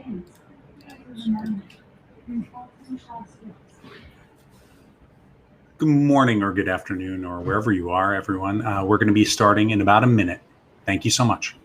Good morning or good afternoon or wherever you are, everyone. We're going to be starting in about a minute. Thank you so much.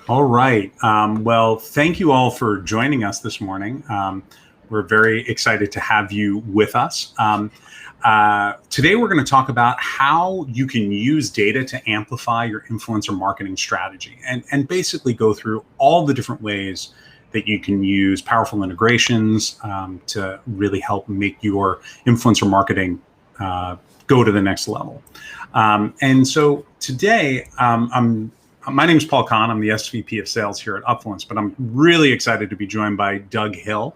All right. Well, thank you all for joining us this morning. We're very excited to have you with us. Today, we're going to talk about how you can use data to amplify your influencer marketing strategy and basically go through all the different ways that you can use powerful integrations to really help make your influencer marketing go to the next level. And so today, my name is Paul Kahn. I'm the SVP of Sales here at Upfluence, but I'm really excited to be joined by Doug Hill.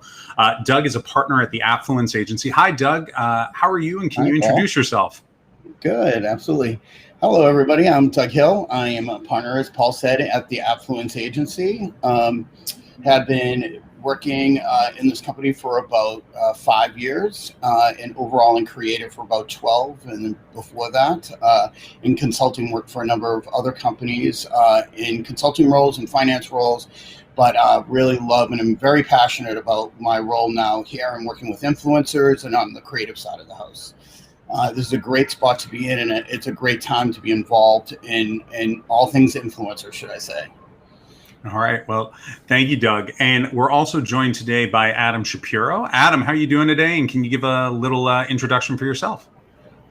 Doug is a partner at the Atfluence agency. Hi, Doug. How are you? And can you introduce yourself? Good, absolutely. Hello, everybody. I'm Doug Hill. I am a partner, as Paul said, at the Atfluence agency. Have been working in this company for about 5 years, and overall in creative for about 12, and then before that in consulting work for a number of other companies in consulting roles and finance roles, but really love and I'm very passionate about my role now here and working with influencers and on the creative side of the house. This is a great spot to be in, and it's a great time to be involved in all things influencer, should I say. All right. Well, thank you, Doug. And we're also joined today by Adam Shapiro. Adam, how are you doing today? And can you give a little introduction for yourself?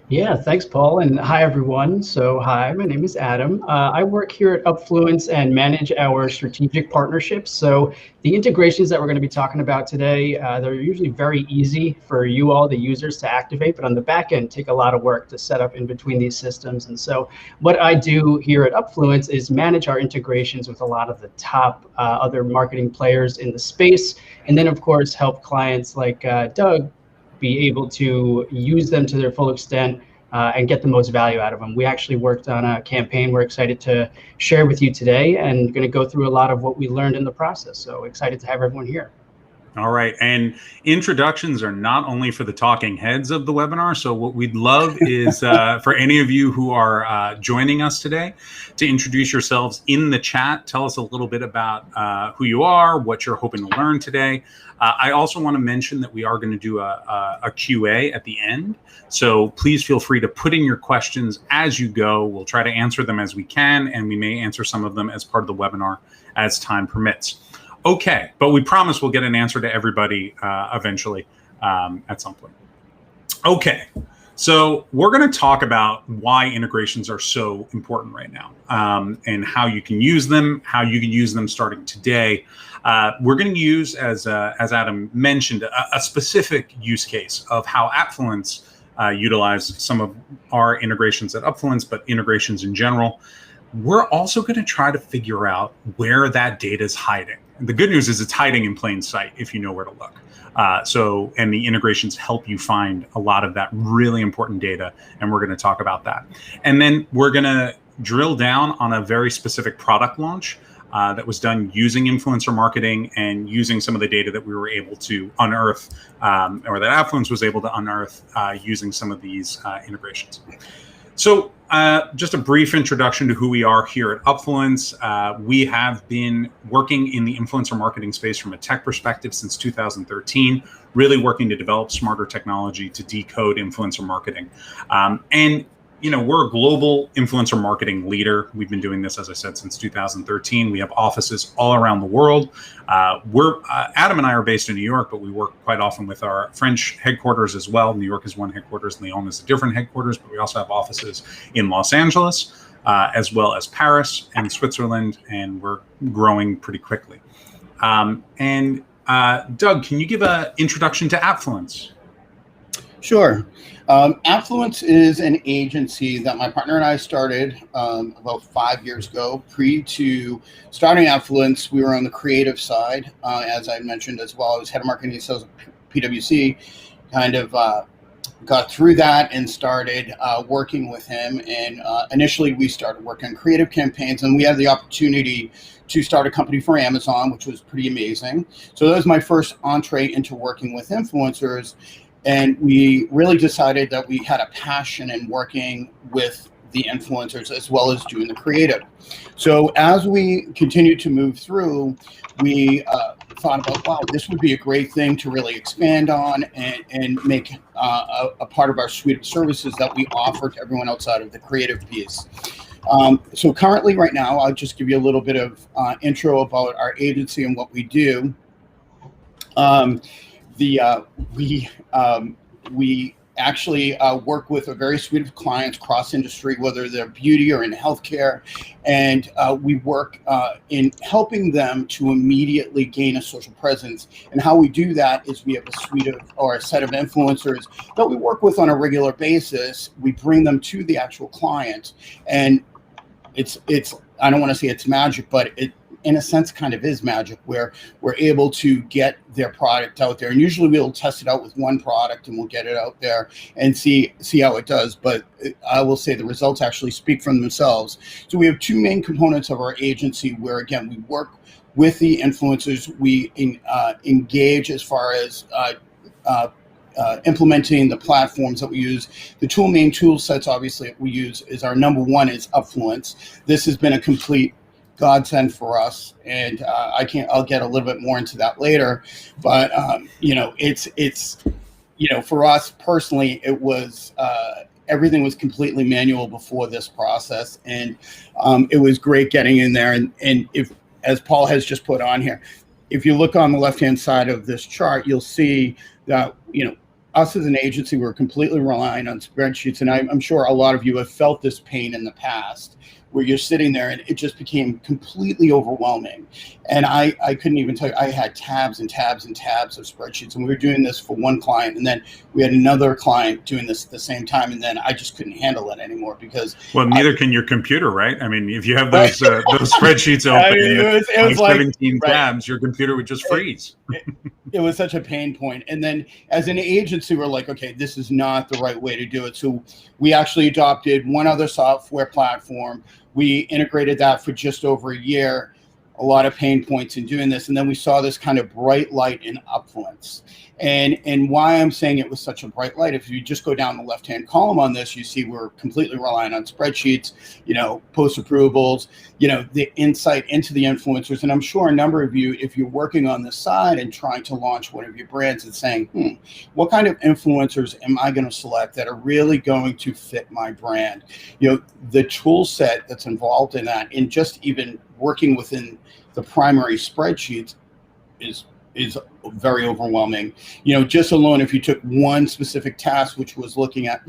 Yeah, thanks, Paul. And hi, everyone. So hi, my name is Adam. I work here at Upfluence and manage our strategic partnerships. So the integrations that we're going to be talking about today, they're usually very easy for you all, the users, to activate, but on the back end, take a lot of work to set up in between these systems. And so what I do here at Upfluence is manage our integrations with a lot of the top other marketing players in the space. And then, of course, help clients like Doug be able to use them to their full extent and get the most value out of them. We actually worked on a campaign we're excited to share with you today and going to go through a lot of what we learned in the process. So excited to have everyone here. All right. And introductions are not only for the talking heads of the webinar. So what we'd love is for any of you who are joining us today to introduce yourselves in the chat. Tell us a little bit about who you are, what you're hoping to learn today. I also want to mention that we are going to do a QA at the end. So please feel free to put in your questions as you go. We'll try to answer them as we can, and we may answer some of them as part of the webinar as time permits. Okay, but we promise we'll get an answer to everybody eventually at some point. Okay, so we're going to talk about why integrations are so important right now and how you can use them, starting today. We're going to use, as Adam mentioned, a specific use case of how Atfluence utilize some of our integrations at Upfluence, but integrations in general. We're also going to try to figure out where that data is hiding. And the good news is it's hiding in plain sight if you know where to look. And the integrations help you find a lot of that really important data, and we're going to talk about that. And then we're going to drill down on a very specific product launch that was done using influencer marketing and using some of the data that we were able to unearth, or that Atfluence was able to unearth using some of these integrations. So just a brief introduction to who we are here at Upfluence. We have been working in the influencer marketing space from a tech perspective since 2013, really working to develop smarter technology to decode influencer marketing. And you know, we're a global influencer marketing leader. We've been doing this, as I said, since 2013. We have offices all around the world. Adam and I are based in New York, but we work quite often with our French headquarters as well. New York is one headquarters, and Lyon is a different headquarters, but we also have offices in Los Angeles, as well as Paris and Switzerland, and we're growing pretty quickly. And Doug, can you give an introduction to Atfluence? Sure. Upfluence is an agency that my partner and I started about 5 years ago. To starting Upfluence, we were on the creative side, as I mentioned as well. I was head of marketing sales at PwC, kind of got through that and started working with him. And initially, we started working on creative campaigns, and we had the opportunity to start a company for Amazon, which was pretty amazing. So that was my first entree into working with influencers. And we really decided that we had a passion in working with the influencers as well as doing the creative. So as we continued to move through, we thought about, wow, this would be a great thing to really expand on and make a part of our suite of services that we offer to everyone outside of the creative piece. So currently right now, I'll just give you a little bit of intro about our agency and what we do. We actually work with a very suite of clients cross industry, whether they're beauty or in healthcare, and we work in helping them to immediately gain a social presence. And how we do that is we have a suite of, or a set of influencers that we work with on a regular basis. We bring them to the actual client, and it's I don't want to say it's magic, but it in a sense kind of is magic, where we're able to get their product out there. And usually we'll test it out with one product and we'll get it out there and see how it does. But I will say the results actually speak for themselves. So we have two main components of our agency where, again, we work with the influencers. We engage as far as implementing the platforms that we use. The main tool sets, obviously, that we use is our number one is Upfluence. This has been a complete godsend for us, and I'll get a little bit more into that later. But it's for us personally, it was everything was completely manual before this process, and it was great getting in there. And if, as Paul has just put on here, if you look on the left-hand side of this chart, you'll see that us as an agency, we're completely relying on spreadsheets, and I'm sure a lot of you have felt this pain in the past, where you're sitting there and it just became completely overwhelming. And I couldn't even tell you, I had tabs and tabs and tabs of spreadsheets, and we were doing this for one client, and then we had another client doing this at the same time, and then I just couldn't handle it anymore because neither can your computer, right? I mean, if you have those spreadsheets open, it was like 17 tabs, your computer would just freeze. It was such a pain point. And then as an agency, we're like, okay, this is not the right way to do it. So we actually adopted one other software platform. We integrated that for just over a year. A lot of pain points in doing this. And then we saw this kind of bright light in Upfluence. And why I'm saying it was such a bright light, if you just go down the left-hand column on this, you see we're completely relying on spreadsheets, post approvals, the insight into the influencers. And I'm sure a number of you, if you're working on this side and trying to launch one of your brands and saying, what kind of influencers am I going to select that are really going to fit my brand? The tool set that's involved in that, and just even working within the primary spreadsheets is very overwhelming. Just alone, if you took one specific task, which was looking at,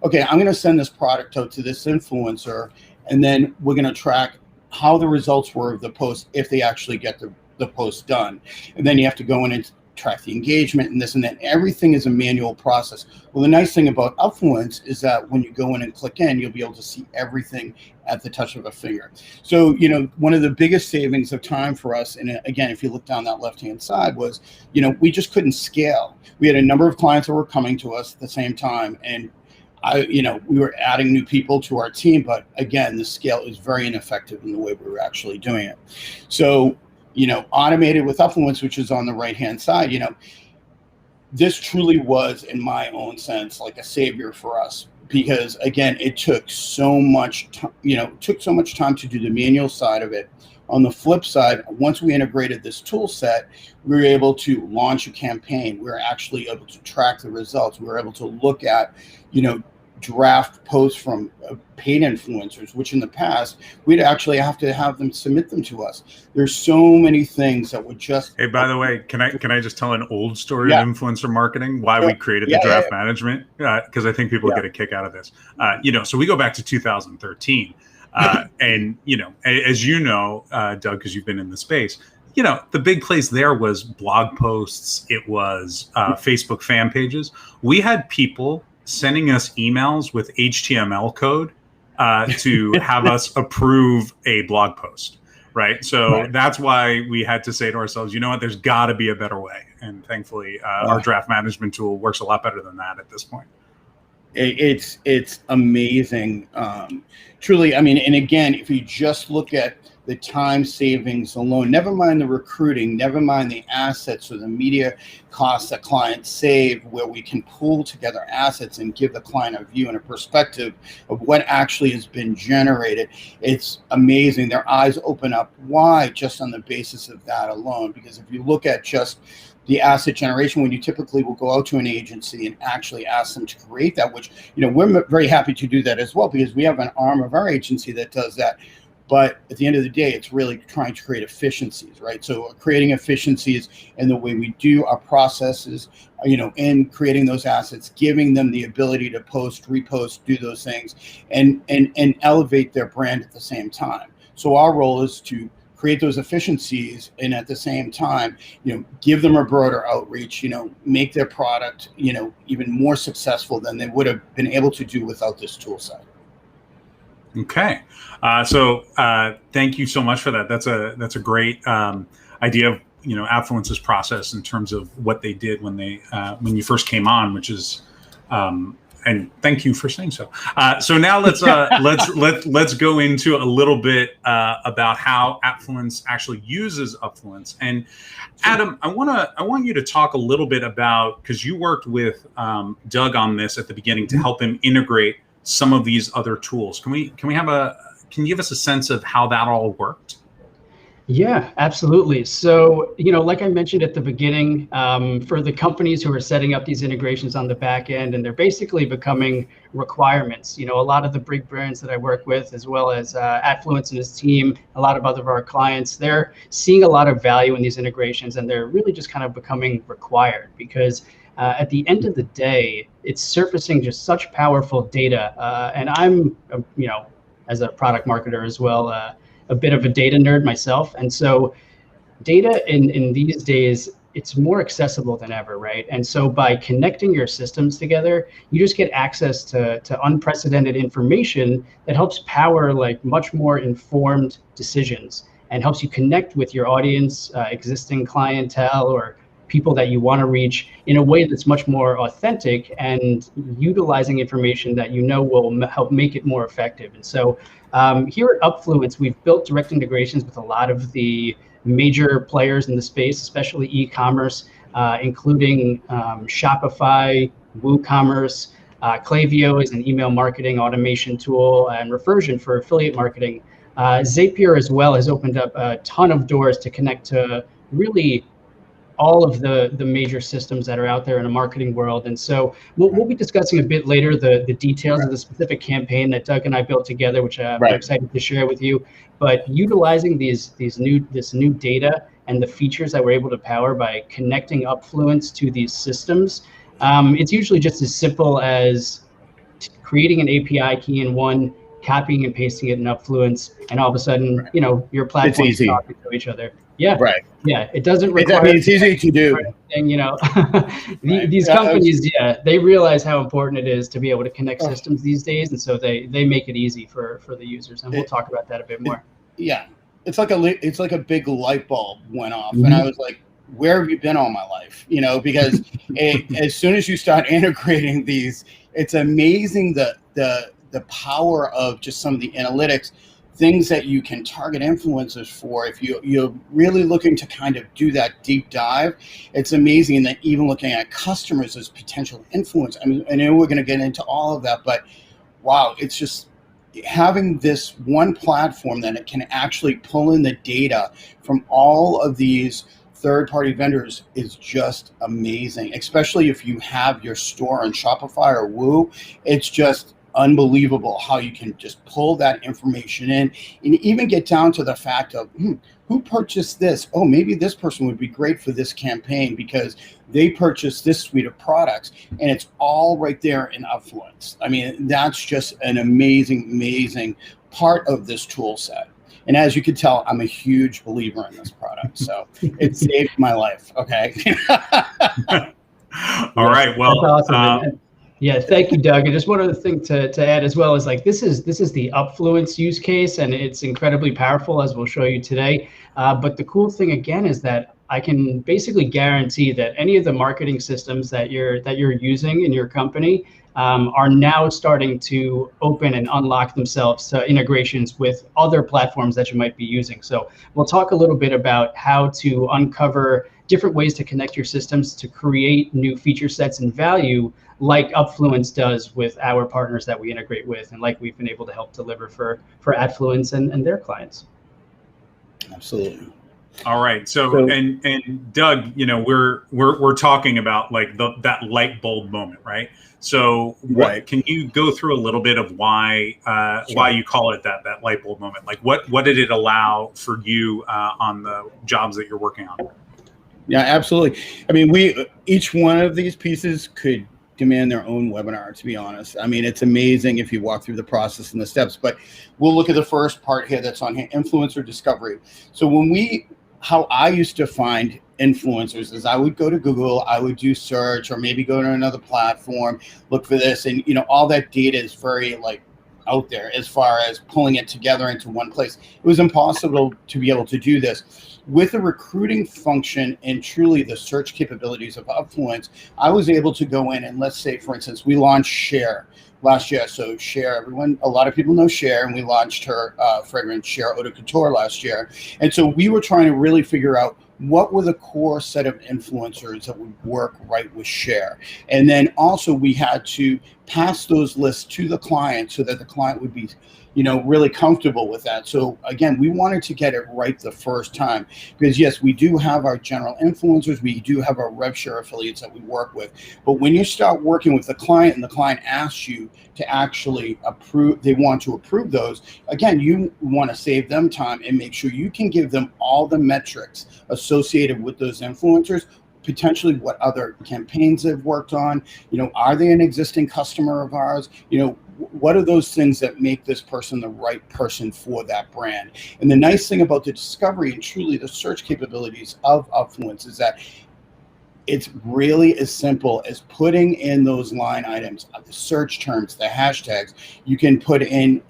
okay, I'm going to send this product out to this influencer, and then we're going to track how the results were of the post if they actually get the post done. And then you have to go in and track the engagement and this and that. Everything is a manual process. Well, the nice thing about Upfluence is that when you go in and click in, you'll be able to see everything at the touch of a finger. So, one of the biggest savings of time for us, and again, if you look down that left-hand side, was, we just couldn't scale. We had a number of clients that were coming to us at the same time, and we were adding new people to our team, but again, the scale is very ineffective in the way we were actually doing it. So, automated with Upfluence, which is on the right-hand side, this truly was, in my own sense, like a savior for us, because again, it took so much time, to do the manual side of it. On the flip side, once we integrated this tool set, we were able to launch a campaign. We were actually able to track the results. We were able to look at, draft posts from paid influencers, which in the past we'd actually have to have them submit them to us. There's so many things that would just. Hey, by the way, can I just tell an old story of influencer marketing? Why we created the draft management? Because I think people get a kick out of this. So we go back to 2013. And, as you know, Doug, because you've been in the space, the big place there was blog posts. It was Facebook fan pages. We had people sending us emails with HTML code to have us approve a blog post. Right. So that's why we had to say to ourselves, you know what, there's got to be a better way. And thankfully, our draft management tool works a lot better than that at this point. It's amazing. Truly, I mean, and again, if you just look at the time savings alone, never mind the recruiting, never mind the assets or the media costs that clients save, where we can pull together assets and give the client a view and a perspective of what actually has been generated. It's amazing. Their eyes open up wide just on the basis of that alone. Because if you look at just the asset generation, when you typically will go out to an agency and actually ask them to create that, which, we're very happy to do that as well, because we have an arm of our agency that does that. But at the end of the day, it's really trying to create efficiencies, right? So creating efficiencies in the way we do our processes, in creating those assets, giving them the ability to post, repost, do those things, and elevate their brand at the same time. So our role is to create those efficiencies, and at the same time, give them a broader outreach, make their product, even more successful than they would have been able to do without this tool set. Okay. So thank you so much for that. That's a great idea of, Atfluence's process in terms of what they did when you first came on, which is, and thank you for saying so. So now let's go into a little bit about how Atfluence actually uses Upfluence. And Adam, I want you to talk a little bit about, because you worked with Doug on this at the beginning to help him integrate some of these other tools. Can you give us a sense of how that all worked? Yeah, absolutely. So, like I mentioned at the beginning, for the companies who are setting up these integrations on the back end, and they're basically becoming requirements. A lot of the big brands that I work with, as well as Atfluence and his team, a lot of other of our clients, they're seeing a lot of value in these integrations, and they're really just kind of becoming required, because at the end of the day, it's surfacing just such powerful data. And I'm, as a product marketer as well, a bit of a data nerd myself. And so data in these days, it's more accessible than ever, right? And so by connecting your systems together, you just get access to unprecedented information that helps power much more informed decisions, and helps you connect with your audience, existing clientele, or people that you want to reach in a way that's much more authentic, and utilizing information that will help make it more effective. And so here at Upfluence, we've built direct integrations with a lot of the major players in the space, especially e-commerce, including Shopify, WooCommerce, Klaviyo is an email marketing automation tool, and Reversion for affiliate marketing. Zapier as well has opened up a ton of doors to connect to really all of the major systems that are out there in the marketing world. And so we'll be discussing a bit later the details of the specific campaign that Doug and I built together, which we're excited to share with you. But utilizing this new data and the features that we're able to power by connecting Upfluence to these systems, it's usually just as simple as creating an API key in one, copying and pasting it in Upfluence, and all of a sudden, your platforms are talking to each other. Yeah. Right. Yeah. It doesn't require. It's easy to do. And these companies, they realize how important it is to be able to connect systems these days, and so they make it easy for the users. And we'll talk about that a bit more. It's like a big light bulb went off, and I was like, "Where have you been all my life?" Because as soon as you start integrating these, it's amazing the power of just some of the analytics. Things that you can target influencers for. If you're really looking to kind of do that deep dive, it's amazing that even looking at customers as potential influence. I mean, I know we're going to get into all of that, but wow, it's just having this one platform that it can actually pull in the data from all of these third-party vendors is just amazing, especially if you have your store on Shopify or Woo. It's just unbelievable how you can just pull that information in and even get down to the fact of who purchased this. Oh, maybe this person would be great for this campaign because they purchased this suite of products, and it's all right there in Upfluence. I mean, that's just an amazing part of this tool set. And as you can tell, I'm a huge believer in this product. So it saved my life. Okay. All right. Well, that's awesome. Yeah, thank you, Doug. And just one other thing to add as well is, like, this is the Upfluence use case, and it's incredibly powerful, as we'll show you today. But the cool thing again is that I can basically guarantee that any of the marketing systems that you're using in your company are now starting to open and unlock themselves to integrations with other platforms that you might be using. So we'll talk a little bit about how to uncover different ways to connect your systems to create new feature sets and value, like Upfluence does with our partners that we integrate with, and like we've been able to help deliver for Atfluence and their clients. Absolutely. All right. So and Doug, you know, we're talking about like that light bulb moment, right? So can you go through a little bit of why you call it that light bulb moment? Like what did it allow for you on the jobs that you're working on? Yeah, absolutely. I mean, each one of these pieces could demand their own webinar, to be honest. I mean, it's amazing if you walk through the process and the steps, but we'll look at the first part here that's on here, influencer discovery. So how I used to find influencers is I would go to Google, I would do search, or maybe go to another platform, look for this. And, you know, all that data is very like out there as far as pulling it together into one place. It was impossible to be able to do this. With the recruiting function and truly the search capabilities of Upfluence, I was able to go in and, let's say, for instance, we launched Cher last year. So Cher, a lot of people know Cher, and we launched her fragrance, Cher Eau de Couture, last year. And so we were trying to really figure out what were the core set of influencers that would work right with Cher. And then also we had to pass those lists to the client so that the client would be, you know, really comfortable with that. So again, we wanted to get it right the first time, because yes, we do have our general influencers, we do have our rev share affiliates that we work with. But when you start working with the client and the client asks you to actually approve, they want to approve those, again, you want to save them time and make sure you can give them all the metrics associated with those influencers, potentially what other campaigns they've worked on, you know, are they an existing customer of ours, you know, what are those things that make this person the right person for that brand? And the nice thing about the discovery and truly the search capabilities of Upfluence is that it's really as simple as putting in those line items, the search terms, the hashtags. You can put in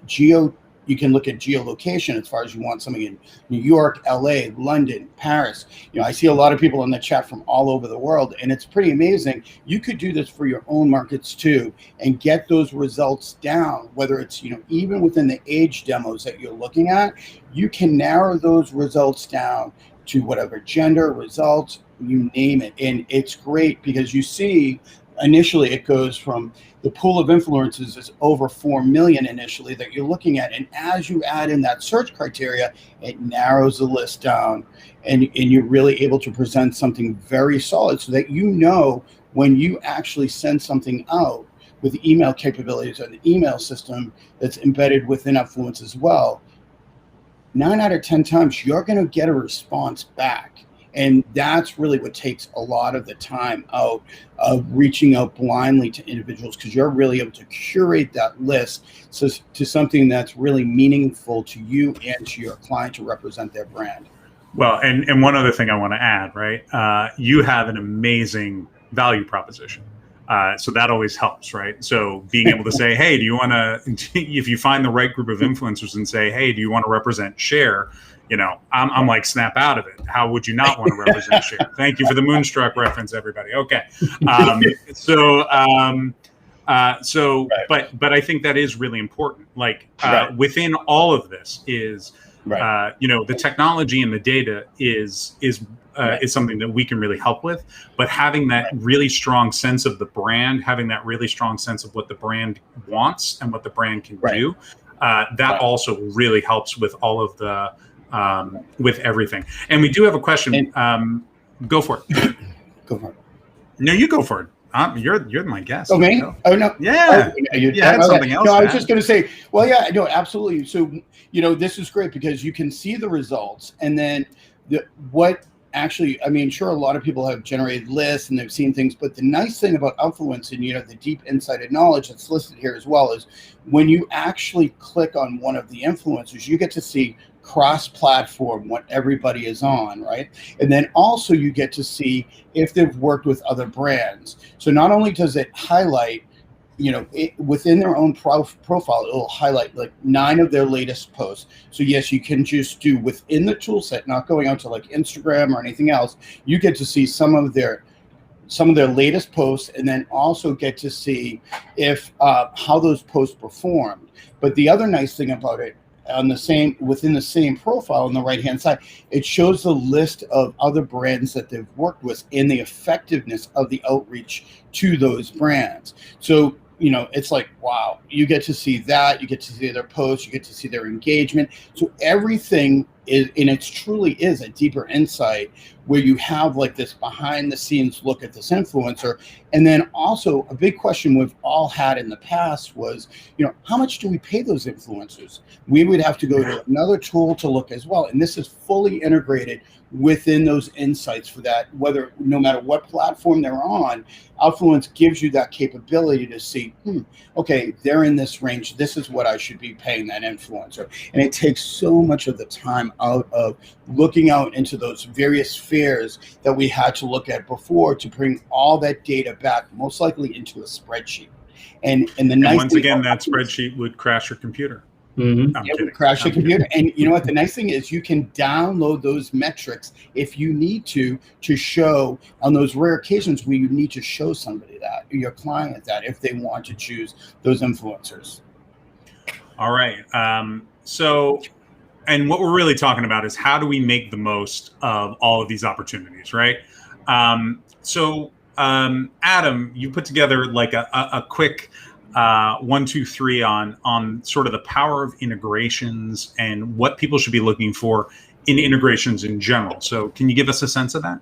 you can look at geolocation as far as you want something in New York, LA, London, Paris. You know, I see a lot of people in the chat from all over the world, and it's pretty amazing. You could do this for your own markets too and get those results down, whether it's, you know, even within the age demos that you're looking at, you can narrow those results down to whatever gender, results, you name it. And it's great because you see initially it goes from the pool of influencers is over 4 million initially that you're looking at. And as you add in that search criteria, it narrows the list down and you're really able to present something very solid so that, you know, when you actually send something out with the email capabilities and the email system that's embedded within Upfluence as well, 9 out of 10 times you're going to get a response back. And that's really what takes a lot of the time out of reaching out blindly to individuals, because you're really able to curate that list to something that's really meaningful to you and to your client to represent their brand. Well, and one other thing I want to add, right? You have an amazing value proposition. So that always helps, right? So being able to say, hey, do you want to, if you find the right group of influencers and say, hey, do you want to represent Cher? You know, I'm like, snap out of it. How would you not want to represent Cher? Thank you for the Moonstruck reference, everybody. Okay. But I think that is really important. Like within all of this is, you know, the technology and the data is something that we can really help with, but having that really strong sense of the brand, having that really strong sense of what the brand wants and what the brand can do, that also really helps with all of the, with everything. And we do have a question. Go for it. Go for it. No, you go for it. You're my guest. Oh, me? Oh, no. Yeah. You had something else. No, I was just going to say, well, yeah, no, absolutely. So, you know, this is great because you can see the results, and then what actually, I mean, sure, a lot of people have generated lists and they've seen things, but the nice thing about Upfluence and, the deep insight and knowledge that's listed here as well is when you actually click on one of the influencers, you get to see cross-platform what everybody is on, right? And then also you get to see if they've worked with other brands. So not only does it highlight, within their own profile, it'll highlight like 9 of their latest posts. So yes, you can just do within the tool set, not going out to like Instagram or anything else. You get to see some of their latest posts, and then also get to see if how those posts performed. But the other nice thing about it, within the same profile on the right hand side, it shows the list of other brands that they've worked with and the effectiveness of the outreach to those brands. So it's like, wow, you get to see that, you get to see their posts, you get to see their engagement. So everything is, and it truly is a deeper insight where you have like this behind the scenes look at this influencer. And then also a big question we've all had in the past was, how much do we pay those influencers? We would have to go to another tool to look as well. And this is fully integrated within those insights for that, no matter what platform they're on. Upfluence gives you that capability to see, okay, they're in this range. This is what I should be paying that influencer. And it takes so much of the time out of looking out into those various spheres that we had to look at before to bring all that data back, most likely into a spreadsheet. And once again, that spreadsheet would crash your computer. Mm-hmm. It would crash your computer. And you know what? The nice thing is you can download those metrics if you need to show on those rare occasions where you need to show somebody that, your client that, if they want to choose those influencers. All right. So, and what we're really talking about is how do we make the most of all of these opportunities, right? Adam, you put together like a quick 1, 2, 3 on sort of the power of integrations and what people should be looking for in integrations in general. So can you give us a sense of that?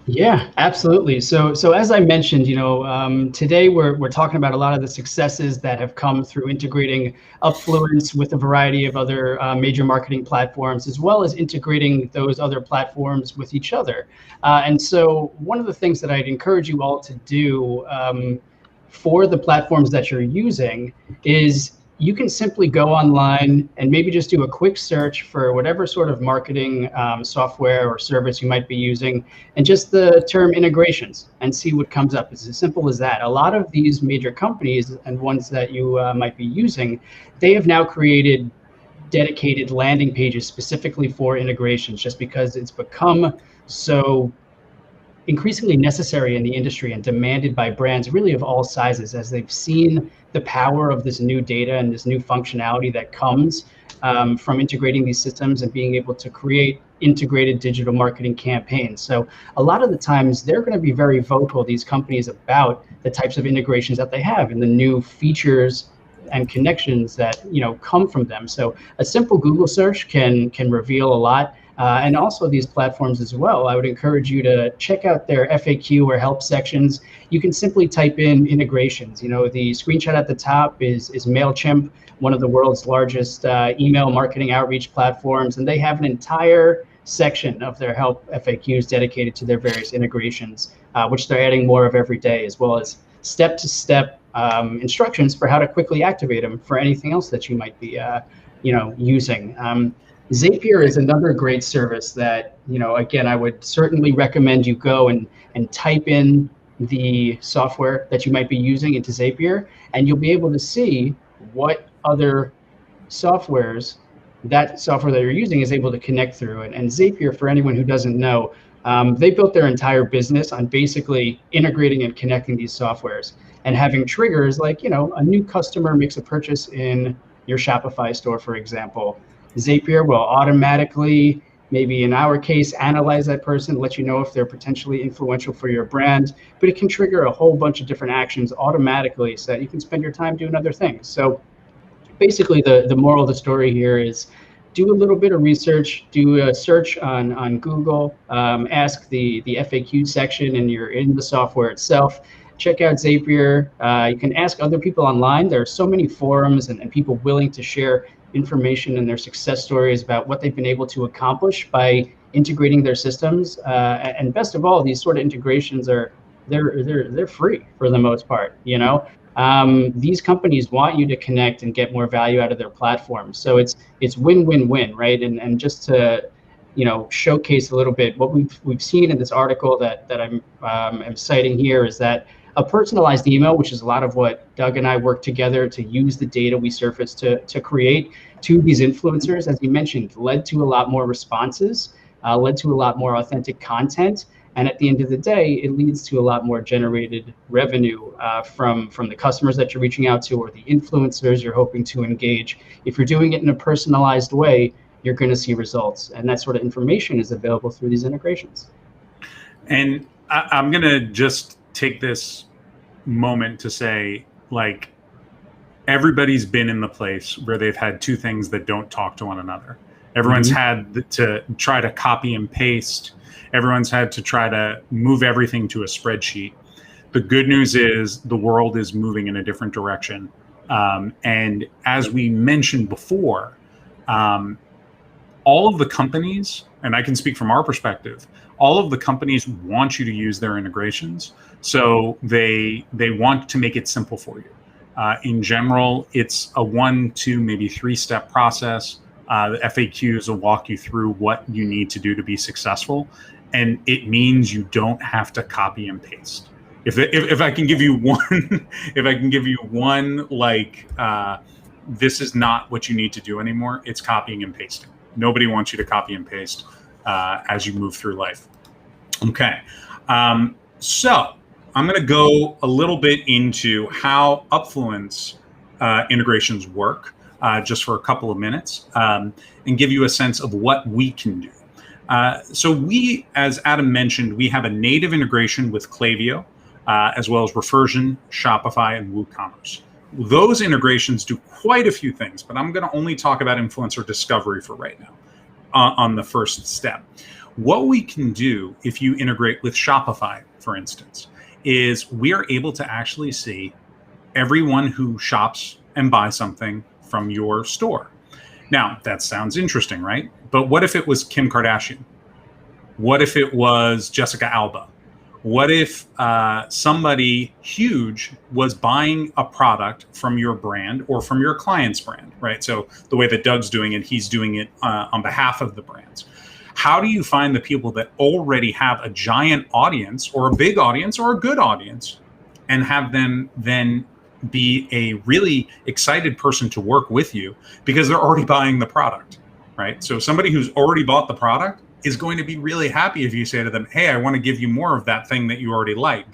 Yeah, absolutely. So as I mentioned, today we're talking about a lot of the successes that have come through integrating Upfluence with a variety of other major marketing platforms, as well as integrating those other platforms with each other. And so one of the things that I'd encourage you all to do for the platforms that you're using is you can simply go online and maybe just do a quick search for whatever sort of marketing software or service you might be using, and just the term integrations, and see what comes up. It's as simple as that. A lot of these major companies and ones that you might be using, they have now created dedicated landing pages specifically for integrations, just because it's become so increasingly necessary in the industry and demanded by brands really of all sizes, as they've seen the power of this new data and this new functionality that comes from integrating these systems and being able to create integrated digital marketing campaigns. So a lot of the times they're going to be very vocal, these companies, about the types of integrations that they have and the new features and connections that come from them. So a simple Google search can reveal a lot. And also these platforms as well. I would encourage you to check out their FAQ or help sections. You can simply type in integrations. The screenshot at the top is MailChimp, one of the world's largest email marketing outreach platforms. And they have an entire section of their help FAQs dedicated to their various integrations, which they're adding more of every day, as well as step-to-step instructions for how to quickly activate them for anything else that you might be using. Zapier is another great service that, again, I would certainly recommend you go and type in the software that you might be using into Zapier, and you'll be able to see what other softwares that software that you're using is able to connect through. And Zapier, for anyone who doesn't know, they built their entire business on basically integrating and connecting these softwares and having triggers like, a new customer makes a purchase in your Shopify store, for example. Zapier will automatically, maybe in our case, analyze that person, let you know if they're potentially influential for your brand, but it can trigger a whole bunch of different actions automatically so that you can spend your time doing other things. So basically the moral of the story here is do a little bit of research, do a search on Google, ask the FAQ section, and you're in the software itself. Check out Zapier. You can ask other people online. There are so many forums and people willing to share information and their success stories about what they've been able to accomplish by integrating their systems. And best of all, these sort of integrations they're free for the most part. These companies want you to connect and get more value out of their platform. So it's win-win-win, right? And just to showcase a little bit what we've seen in this article that I'm citing here is that a personalized email, which is a lot of what Doug and I work together to use the data we surface to create to these influencers, as you mentioned, led to a lot more responses, led to a lot more authentic content. And at the end of the day, it leads to a lot more generated revenue from the customers that you're reaching out to or the influencers you're hoping to engage. If you're doing it in a personalized way, you're going to see results. And that sort of information is available through these integrations. And I'm going to just take this moment to say, like, everybody's been in the place where they've had two things that don't talk to one another. Everyone's had to try to copy and paste. Everyone's had to try to move everything to a spreadsheet. The good news is the world is moving in a different direction. And as we mentioned before, all of the companies, and I can speak from our perspective, all of the companies want you to use their integrations. So they want to make it simple for you. In general, it's a 1, 2, maybe 3-step process. The FAQs will walk you through what you need to do to be successful. And it means you don't have to copy and paste. If I can give you one, this is not what you need to do anymore. It's copying and pasting. Nobody wants you to copy and paste as you move through life. Okay. So I'm going to go a little bit into how Upfluence integrations work just for a couple of minutes and give you a sense of what we can do. So we, as Adam mentioned, we have a native integration with Klaviyo, as well as Refersion, Shopify, and WooCommerce. Those integrations do quite a few things, but I'm going to only talk about influencer discovery for right now on the first step. What we can do if you integrate with Shopify, for instance, is we are able to actually see everyone who shops and buys something from your store. Now, that sounds interesting, right? But what if it was Kim Kardashian? What if it was Jessica Alba? What if somebody huge was buying a product from your brand or from your client's brand, right? So the way that Doug's doing it, he's doing it on behalf of the brands. How do you find the people that already have a giant audience or a big audience or a good audience and have them then be a really excited person to work with you because they're already buying the product, right? So somebody who's already bought the product is going to be really happy if you say to them, hey, I want to give you more of that thing that you already like.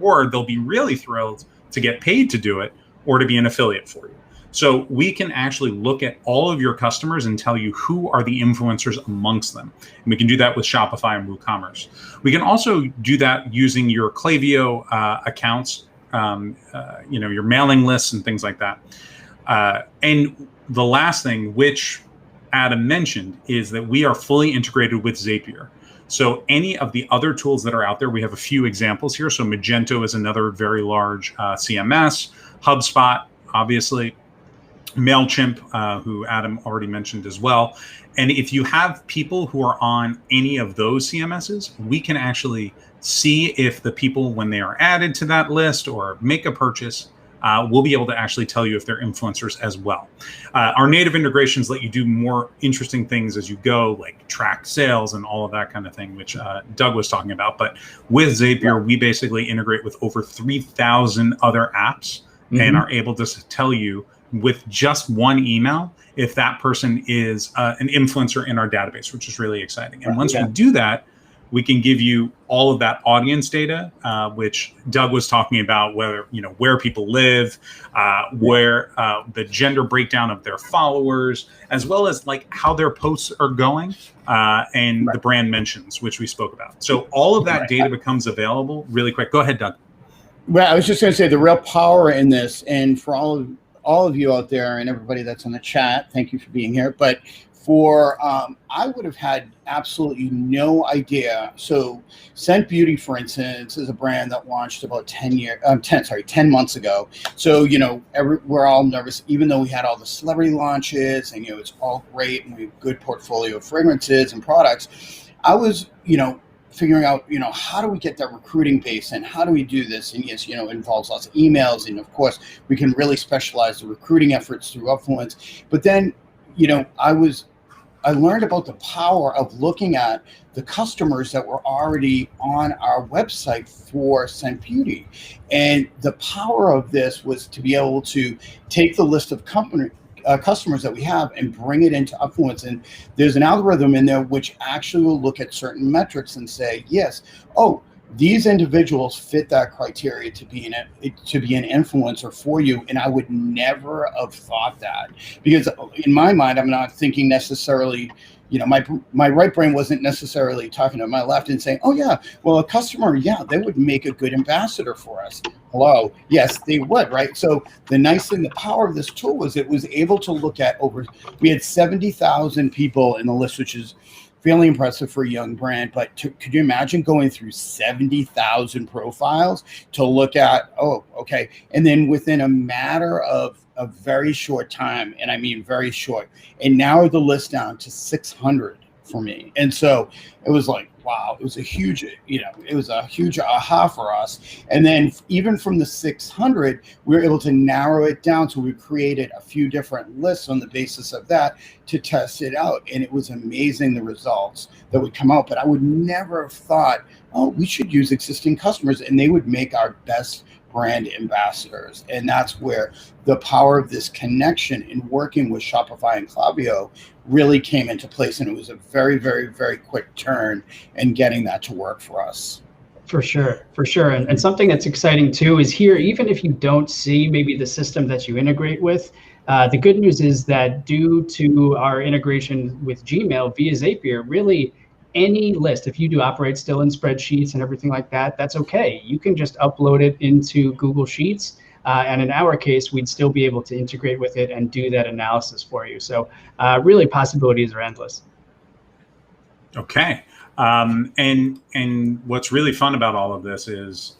Or they'll be really thrilled to get paid to do it or to be an affiliate for you. So we can actually look at all of your customers and tell you who are the influencers amongst them. And we can do that with Shopify and WooCommerce. We can also do that using your Klaviyo accounts, your mailing lists and things like that. And the last thing, which Adam mentioned, is that we are fully integrated with Zapier. So any of the other tools that are out there, we have a few examples here. So Magento is another very large CMS, HubSpot, obviously, MailChimp, who Adam already mentioned as well. And if you have people who are on any of those CMSs, we can actually see if the people, when they are added to that list or make a purchase, we'll be able to actually tell you if they're influencers as well. Our native integrations let you do more interesting things as you go, like track sales and all of that kind of thing, which Doug was talking about. But with Zapier, we basically integrate with over 3,000 other apps and are able to tell you with just one email if that person is an influencer in our database, which is really exciting. And once we do that, we can give you all of that audience data, which Doug was talking about, where people live, where the gender breakdown of their followers, as well as like how their posts are going, and the brand mentions, which we spoke about. So all of that data becomes available really quick. Go ahead, Doug. Well, I was just going to say the real power in this, and for all of you out there and everybody that's on the chat, thank you for being here. But I would have had absolutely no idea. So Scent Beauty, for instance, is a brand that launched about 10 months ago. So, we're all nervous, even though we had all the celebrity launches and, it's all great and we have a good portfolio of fragrances and products. I was, figuring out, how do we get that recruiting base and how do we do this? And yes, it involves lots of emails. And of course, we can really specialize the recruiting efforts through Upfluence. But then, I learned about the power of looking at the customers that were already on our website for Scent Beauty. And the power of this was to be able to take the list of customers that we have and bring it into Upfluence. And there's an algorithm in there which actually will look at certain metrics and say, yes, these individuals fit that criteria to be an influencer for you. And I would never have thought that, because in my mind, I'm not thinking necessarily, my right brain wasn't necessarily talking to my left and saying, oh yeah, well, a customer, they would make a good ambassador for us. Hello. Yes, they would. Right. So the nice thing, the power of this tool was it was able to look at we had 70,000 people in the list, which is fairly impressive for a young brand. But could you imagine going through 70,000 profiles to look at, okay. And then within a matter of a very short time, and I mean very short, and narrowed the list down to 600 for me. And so it was like, wow, it was a huge, aha for us. And then even from the 600, we were able to narrow it down. So we created a few different lists on the basis of that to test it out. And it was amazing, the results that would come out. But I would never have thought, we should use existing customers and they would make our best brand ambassadors. And that's where the power of this connection in working with Shopify and Klaviyo really came into place. And it was a very, very, very quick turn in getting that to work for us. For sure. And something that's exciting too is here, even if you don't see maybe the system that you integrate with, the good news is that due to our integration with Gmail via Zapier, really any list, if you do operate still in spreadsheets and everything like that, that's okay. You can just upload it into Google Sheets. And in our case, we'd still be able to integrate with it and do that analysis for you. So really possibilities are endless. Okay. And what's really fun about all of this is,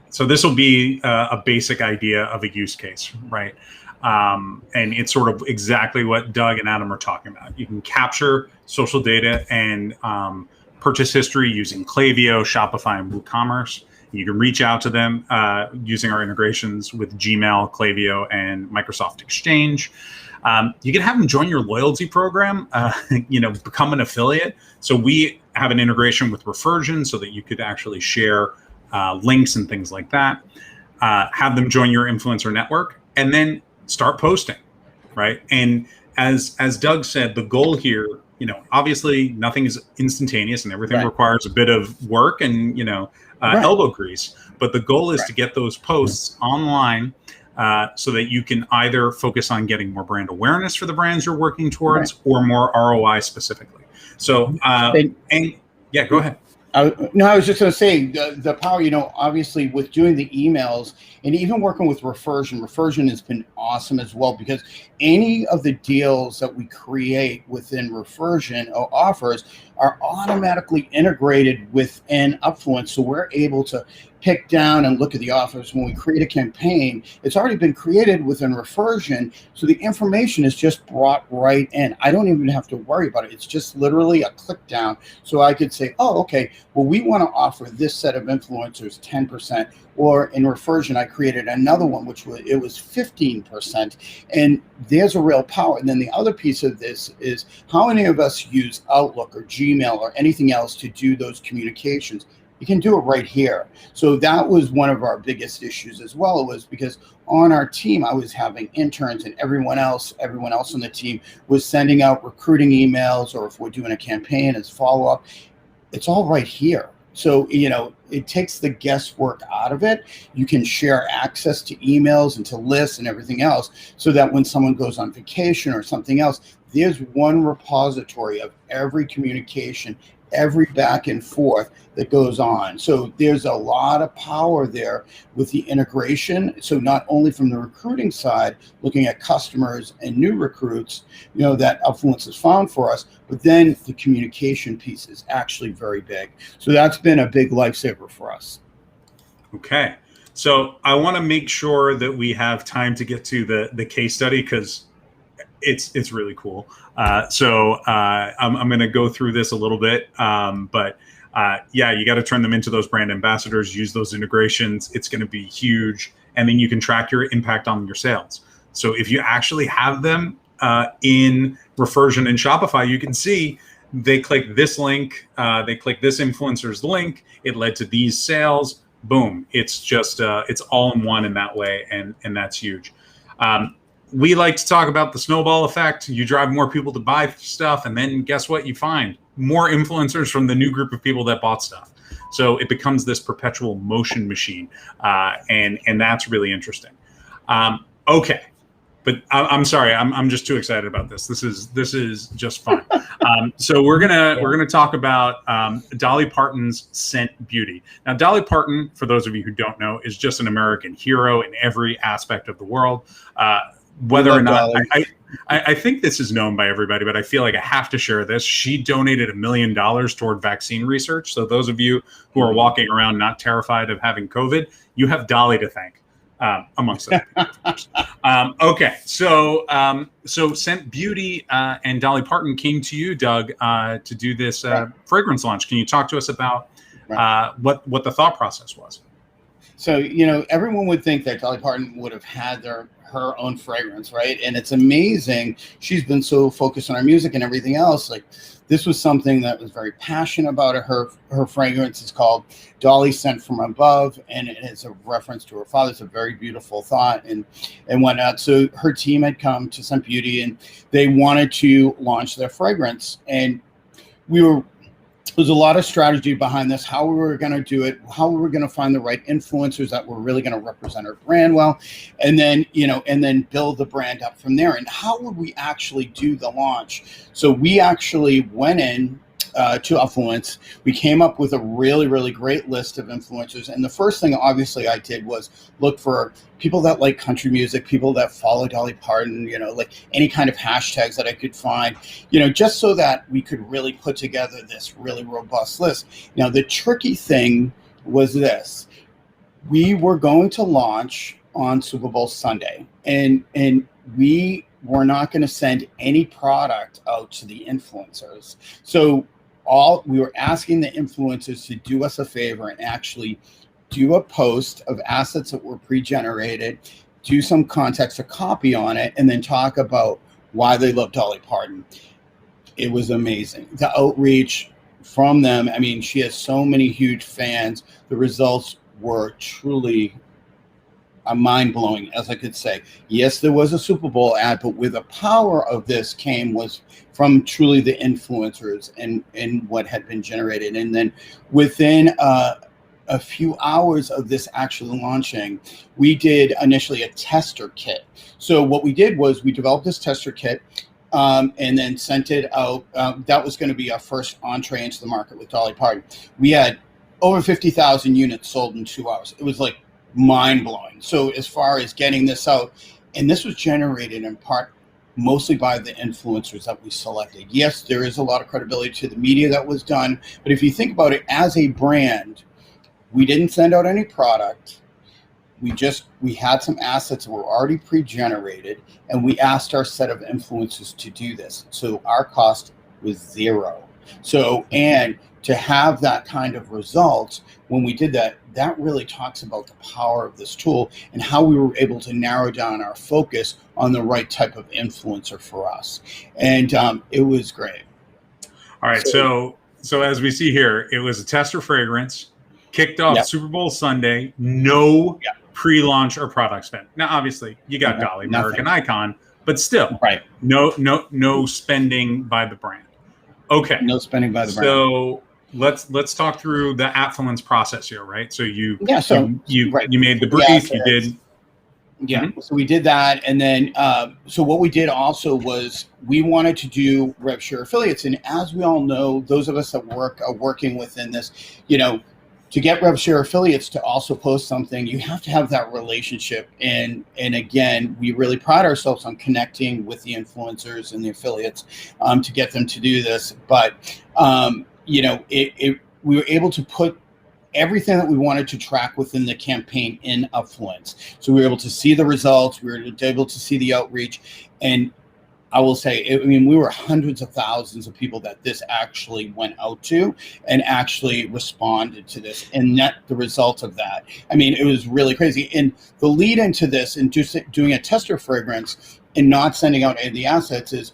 so this will be a basic idea of a use case, right? And it's sort of exactly what Doug and Adam are talking about. You can capture social data and purchase history using Klaviyo, Shopify, and WooCommerce. You can reach out to them using our integrations with Gmail, Klaviyo, and Microsoft Exchange. You can have them join your loyalty program, become an affiliate. So we have an integration with Refersion so that you could actually share links and things like that. Have them join your influencer network, and then start posting, right? And as Doug said, the goal here, obviously nothing is instantaneous and everything requires a bit of work and, elbow grease. But the goal is to get those posts online so that you can either focus on getting more brand awareness for the brands you're working towards or more ROI specifically. So, yeah, go ahead. I was just going to say the power, obviously with doing the emails and even working with Refersion has been awesome as well, because any of the deals that we create within Refersion or offers are automatically integrated within Upfluence. So we're able to pick down and look at the offers. When we create a campaign, it's already been created within Refersion. So the information is just brought right in. I don't even have to worry about it. It's just literally a click down. So I could say, okay, well, we want to offer this set of influencers 10%. Or in Refersion, I created another one, which was 15%. And there's a real power. And then the other piece of this is how many of us use Outlook or Gmail or anything else to do those communications? You can do it right here. So that was one of our biggest issues as well. It was because on our team, I was having interns and everyone else on the team was sending out recruiting emails, or if we're doing a campaign as follow-up, it's all right here. So, it takes the guesswork out of it. You can share access to emails and to lists and everything else so that when someone goes on vacation or something else, there's one repository of every communication, every back and forth that goes on. So there's a lot of power there with the integration. So not only from the recruiting side, looking at customers and new recruits, that Upfluence has found for us, but then the communication piece is actually very big. So that's been a big lifesaver for us. Okay. So I want to make sure that we have time to get to the case study, because It's really cool. So I'm going to go through this a little bit, but yeah, you got to turn them into those brand ambassadors. Use those integrations. It's going to be huge, and then you can track your impact on your sales. So if you actually have them in Refersion and Shopify, you can see they click this link, they click this influencer's link. It led to these sales. Boom! It's just it's all in one in that way, and that's huge. We like to talk about the snowball effect. You drive more people to buy stuff, and then guess what? You find more influencers from the new group of people that bought stuff. So it becomes this perpetual motion machine, and that's really interesting. Okay, but I'm sorry, I'm just too excited about this. This is just fun. So we're gonna talk about Dolly Parton's Scent Beauty. Now, Dolly Parton, for those of you who don't know, is just an American hero in every aspect of the world. Whether or not I think this is known by everybody, but I feel like I have to share this. She donated $1 million toward vaccine research. So those of you who are walking around not terrified of having COVID, you have Dolly to thank, amongst others. Okay, so Scent Beauty and Dolly Parton came to you, Doug, to do this fragrance launch. Can you talk to us about what the thought process was? So, everyone would think that Dolly Parton would have had her own fragrance, right? And it's amazing. She's been so focused on her music and everything else. Like, this was something that was very passionate about her. Her fragrance is called Dolly Sent From Above, and it is a reference to her father. It's a very beautiful thought and whatnot. So her team had come to Scent Beauty, and they wanted to launch their fragrance. And there's a lot of strategy behind this, how we were going to do it, how we were going to find the right influencers that were really going to represent our brand well, and then, and then build the brand up from there. And how would we actually do the launch? So we actually went in to Upfluence. We came up with a really, really great list of influencers. And the first thing, obviously, I did was look for people that like country music, people that follow Dolly Parton, like any kind of hashtags that I could find, just so that we could really put together this really robust list. Now, the tricky thing was this. We were going to launch on Super Bowl Sunday, and we were not going to send any product out to the influencers. So we were asking the influencers to do us a favor and actually do a post of assets that were pre-generated, do some context or copy on it, and then talk about why they love Dolly Parton. It was amazing. The outreach from them, I mean, she has so many huge fans. The results were truly mind-blowing, as I could say. Yes, there was a Super Bowl ad, but where the power of this was from truly the influencers and what had been generated. And then within a few hours of this actually launching, we did initially a tester kit. So what we did was we developed this tester kit and then sent it out. That was going to be our first entree into the market with Dolly Parton. We had over 50,000 units sold in 2 hours. It was like mind-blowing. So as far as getting this out, and this was generated in part mostly by the influencers that we selected. Yes, there is a lot of credibility to the media that was done, but if you think about it as a brand, we didn't send out any product. We had some assets that were already pre-generated, and we asked our set of influencers to do this. So our cost was zero. So, and to have that kind of result when we did that, that really talks about the power of this tool and how we were able to narrow down our focus on the right type of influencer for us. And it was great. All right. So as we see here, it was a tester fragrance, kicked off Super Bowl Sunday, no pre-launch or product spend. Now, obviously, you got Dolly, American icon, but still, no spending by the brand. Okay. No spending by the brand. So let's talk through the Atfluence process here, right? So you made the brief, you did. Yeah, so we did that, and then so what we did also was we wanted to do rev share affiliates, and as we all know, those of us that are working within this, to get rev share affiliates to also post something, you have to have that relationship, and again, we really pride ourselves on connecting with the influencers and the affiliates to get them to do this, but we were able to put everything that we wanted to track within the campaign in Upfluence. So we were able to see the results, we were able to see the outreach, and I will say, I mean, we were hundreds of thousands of people that this actually went out to and actually responded to this. And the result of that, I mean, it was really crazy. And the lead into this and just doing a tester fragrance and not sending out any of the assets is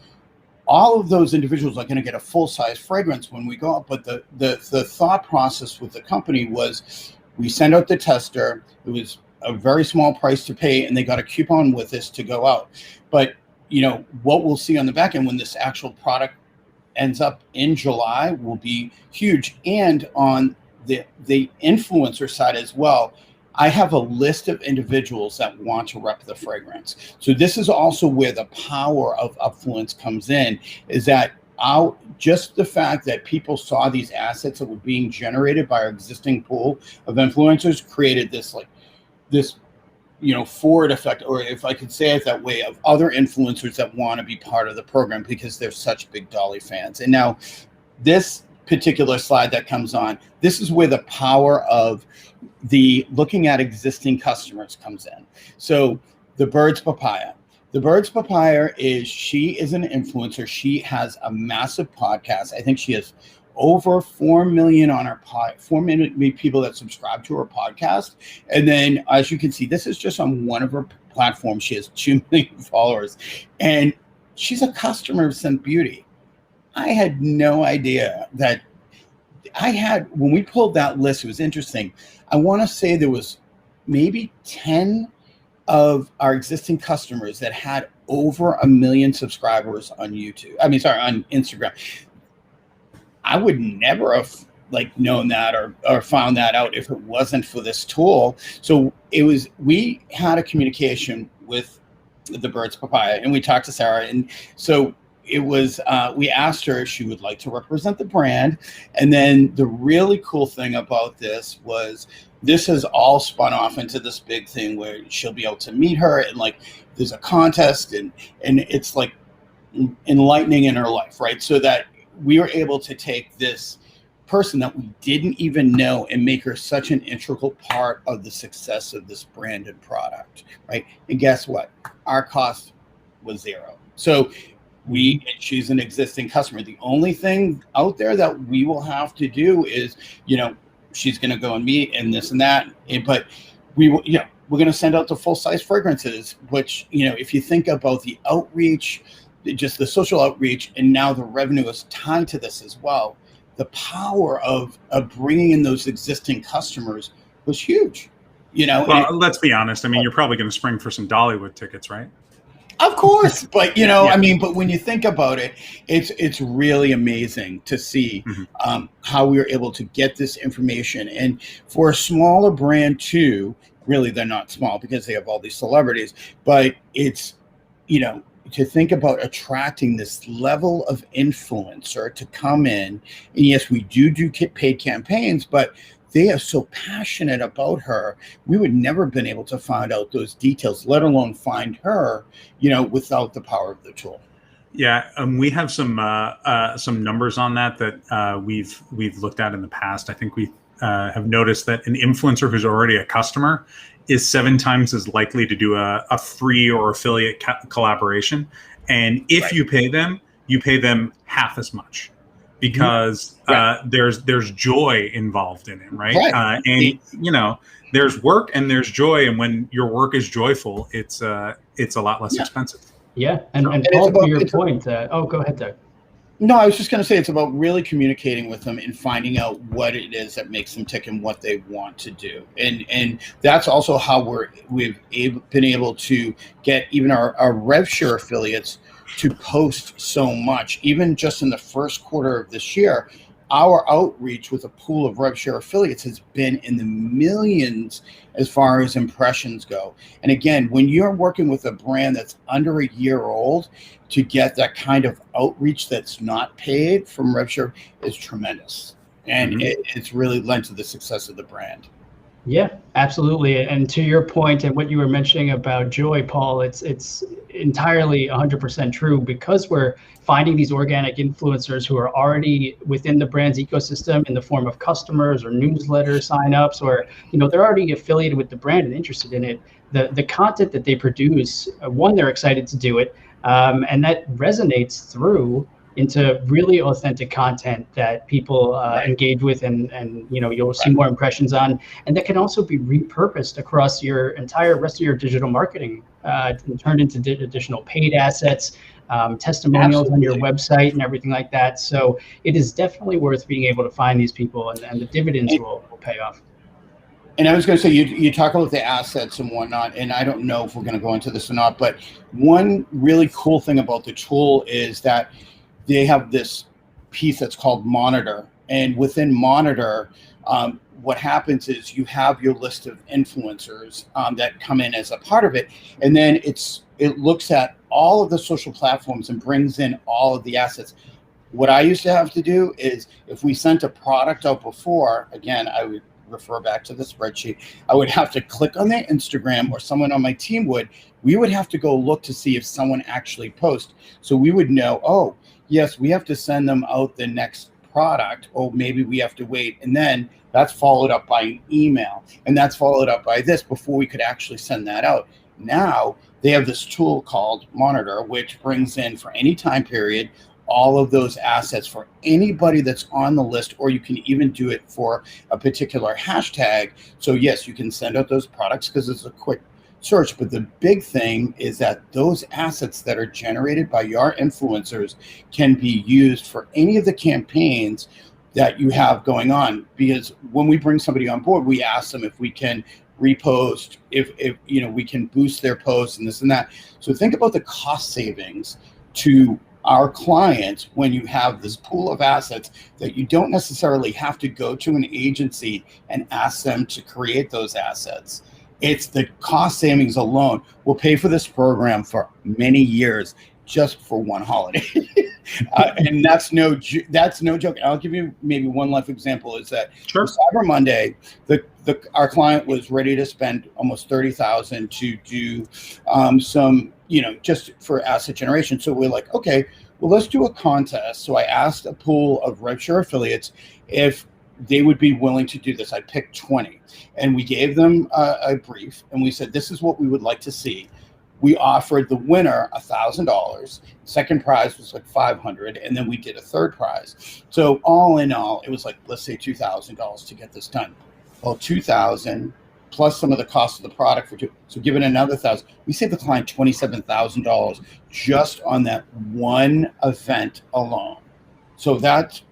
all of those individuals are going to get a full-size fragrance when we go out. But the thought process with the company was we send out the tester. It was a very small price to pay, and they got a coupon with this to go out. But you know, what we'll see on the back end when this actual product ends up in July will be huge. And on the influencer side as well, I have a list of individuals that want to rep the fragrance. So this is also where the power of Upfluence comes in, is that just the fact that people saw these assets that were being generated by our existing pool of influencers created this you know, forward effect, or if I could say it that way, of other influencers that want to be part of the program because they're such big Dolly fans. And now this particular slide that comes on, this is where the power of the looking at existing customers comes in. So the Bird's Papaya. The Bird's Papaya she is an influencer. She has a massive podcast. I think she has over 4 million on her 4 million people that subscribe to her podcast. And then, as you can see, this is just on one of her platforms. She has 2 million followers, and she's a customer of Scent Beauty. I had no idea that when we pulled that list, it was interesting. I want to say there was maybe 10 of our existing customers that had over 1 million subscribers on YouTube. I mean, sorry, on Instagram. I would never have known that or found that out if it wasn't for this tool. So we had a communication with the Bird's Papaya, and we talked to Sarah. And so it was, we asked her if she would like to represent the brand. And then the really cool thing about this was this has all spun off into this big thing where she'll be able to meet her, and there's a contest, and it's enlightening in her life, right? So that we were able to take this person that we didn't even know and make her such an integral part of the success of this branded product, right? And guess what? Our cost was zero. So she's an existing customer. The only thing out there that we will have to do is, you know, she's going to go and meet and this and that, but we're going to send out the full-size fragrances, which, you know, if you think about the outreach, just the social outreach, and now the revenue is tied to this as well. The power of bringing in those existing customers was huge, you know. Well, let's be honest. I mean, you're probably going to spring for some Dollywood tickets, right? Of course, but you know, Yeah. I mean, but when you think about it, it's really amazing to see how we were able to get this information, and for a smaller brand too. Really, they're not small because they have all these celebrities, but it's, you know, to think about attracting this level of influencer to come in. And yes, we do paid campaigns, but they are so passionate about her. We would never have been able to find out those details, let alone find her, you know, without the power of the tool. Yeah, we have some numbers on that we've looked at in the past. I think we have noticed that an influencer who's already a customer is 7 times as likely to do a free or affiliate collaboration. And if you pay them half as much, because there's joy involved in it, right? And you know, there's work and there's joy, and when your work is joyful, it's a lot less expensive. Yeah, and Paul, to your point, go ahead, Doug. No, I was just going to say it's about really communicating with them and finding out what it is that makes them tick and what they want to do. And that's also how we've been able to get even our RevShare affiliates to post so much. Even just in the first quarter of this year, our outreach with a pool of RevShare affiliates has been in the millions as far as impressions go. And again, when you're working with a brand that's under a year old, to get that kind of outreach that's not paid from RevShare is tremendous. And it's really led to the success of the brand. Yeah, absolutely. And to your point and what you were mentioning about joy, Paul, it's entirely 100% true, because we're finding these organic influencers who are already within the brand's ecosystem in the form of customers or newsletter signups, or, you know, they're already affiliated with the brand and interested in it. The content that they produce, one, they're excited to do it. And that resonates through into really authentic content that people engage with, and you'll see more impressions on, and that can also be repurposed across your entire rest of your digital marketing and turned into additional paid assets, testimonials on your website and everything like that. So it is definitely worth being able to find these people, and the dividends will pay off. And I was going to say, you talk about the assets and whatnot, and I don't know if we're going to go into this or not, but one really cool thing about the tool is that they have this piece that's called Monitor. And within Monitor, what happens is you have your list of influencers that come in as a part of it. And then it looks at all of the social platforms and brings in all of the assets. What I used to have to do is, if we sent a product out before, again, I would refer back to the spreadsheet, I would have to click on their Instagram, or someone on my team we would have to go look to see if someone actually posts. So we would know, oh, yes, we have to send them out the next product, or maybe we have to wait. And then that's followed up by an email, and that's followed up by this before we could actually send that out. Now they have this tool called Monitor, which brings in, for any time period, all of those assets for anybody that's on the list, or you can even do it for a particular hashtag. So yes, you can send out those products because it's a quick search. But the big thing is that those assets that are generated by your influencers can be used for any of the campaigns that you have going on. Because when we bring somebody on board, we ask them if we can repost, if we can boost their posts and this and that. So think about the cost savings to our clients when you have this pool of assets that you don't necessarily have to go to an agency and ask them to create those assets. It's the cost savings alone will pay for this program for many years just for one holiday. And that's no joke. I'll give you maybe one life example is that Sure. Cyber Monday, our client was ready to spend almost $30,000 to do some, just for asset generation. So we're like, okay, well, let's do a contest. So I asked a pool of RevShare affiliates if they would be willing to do this. I picked 20, and we gave them a brief, and we said, this is what we would like to see. We offered the winner $1,000. Second prize was like $500, and then we did a third prize. So all in all, it was like, let's say $2,000 to get this done. Well, $2,000 plus some of the cost of the product so give it another $1,000. We saved the client $27,000 just on that one event alone. So that's,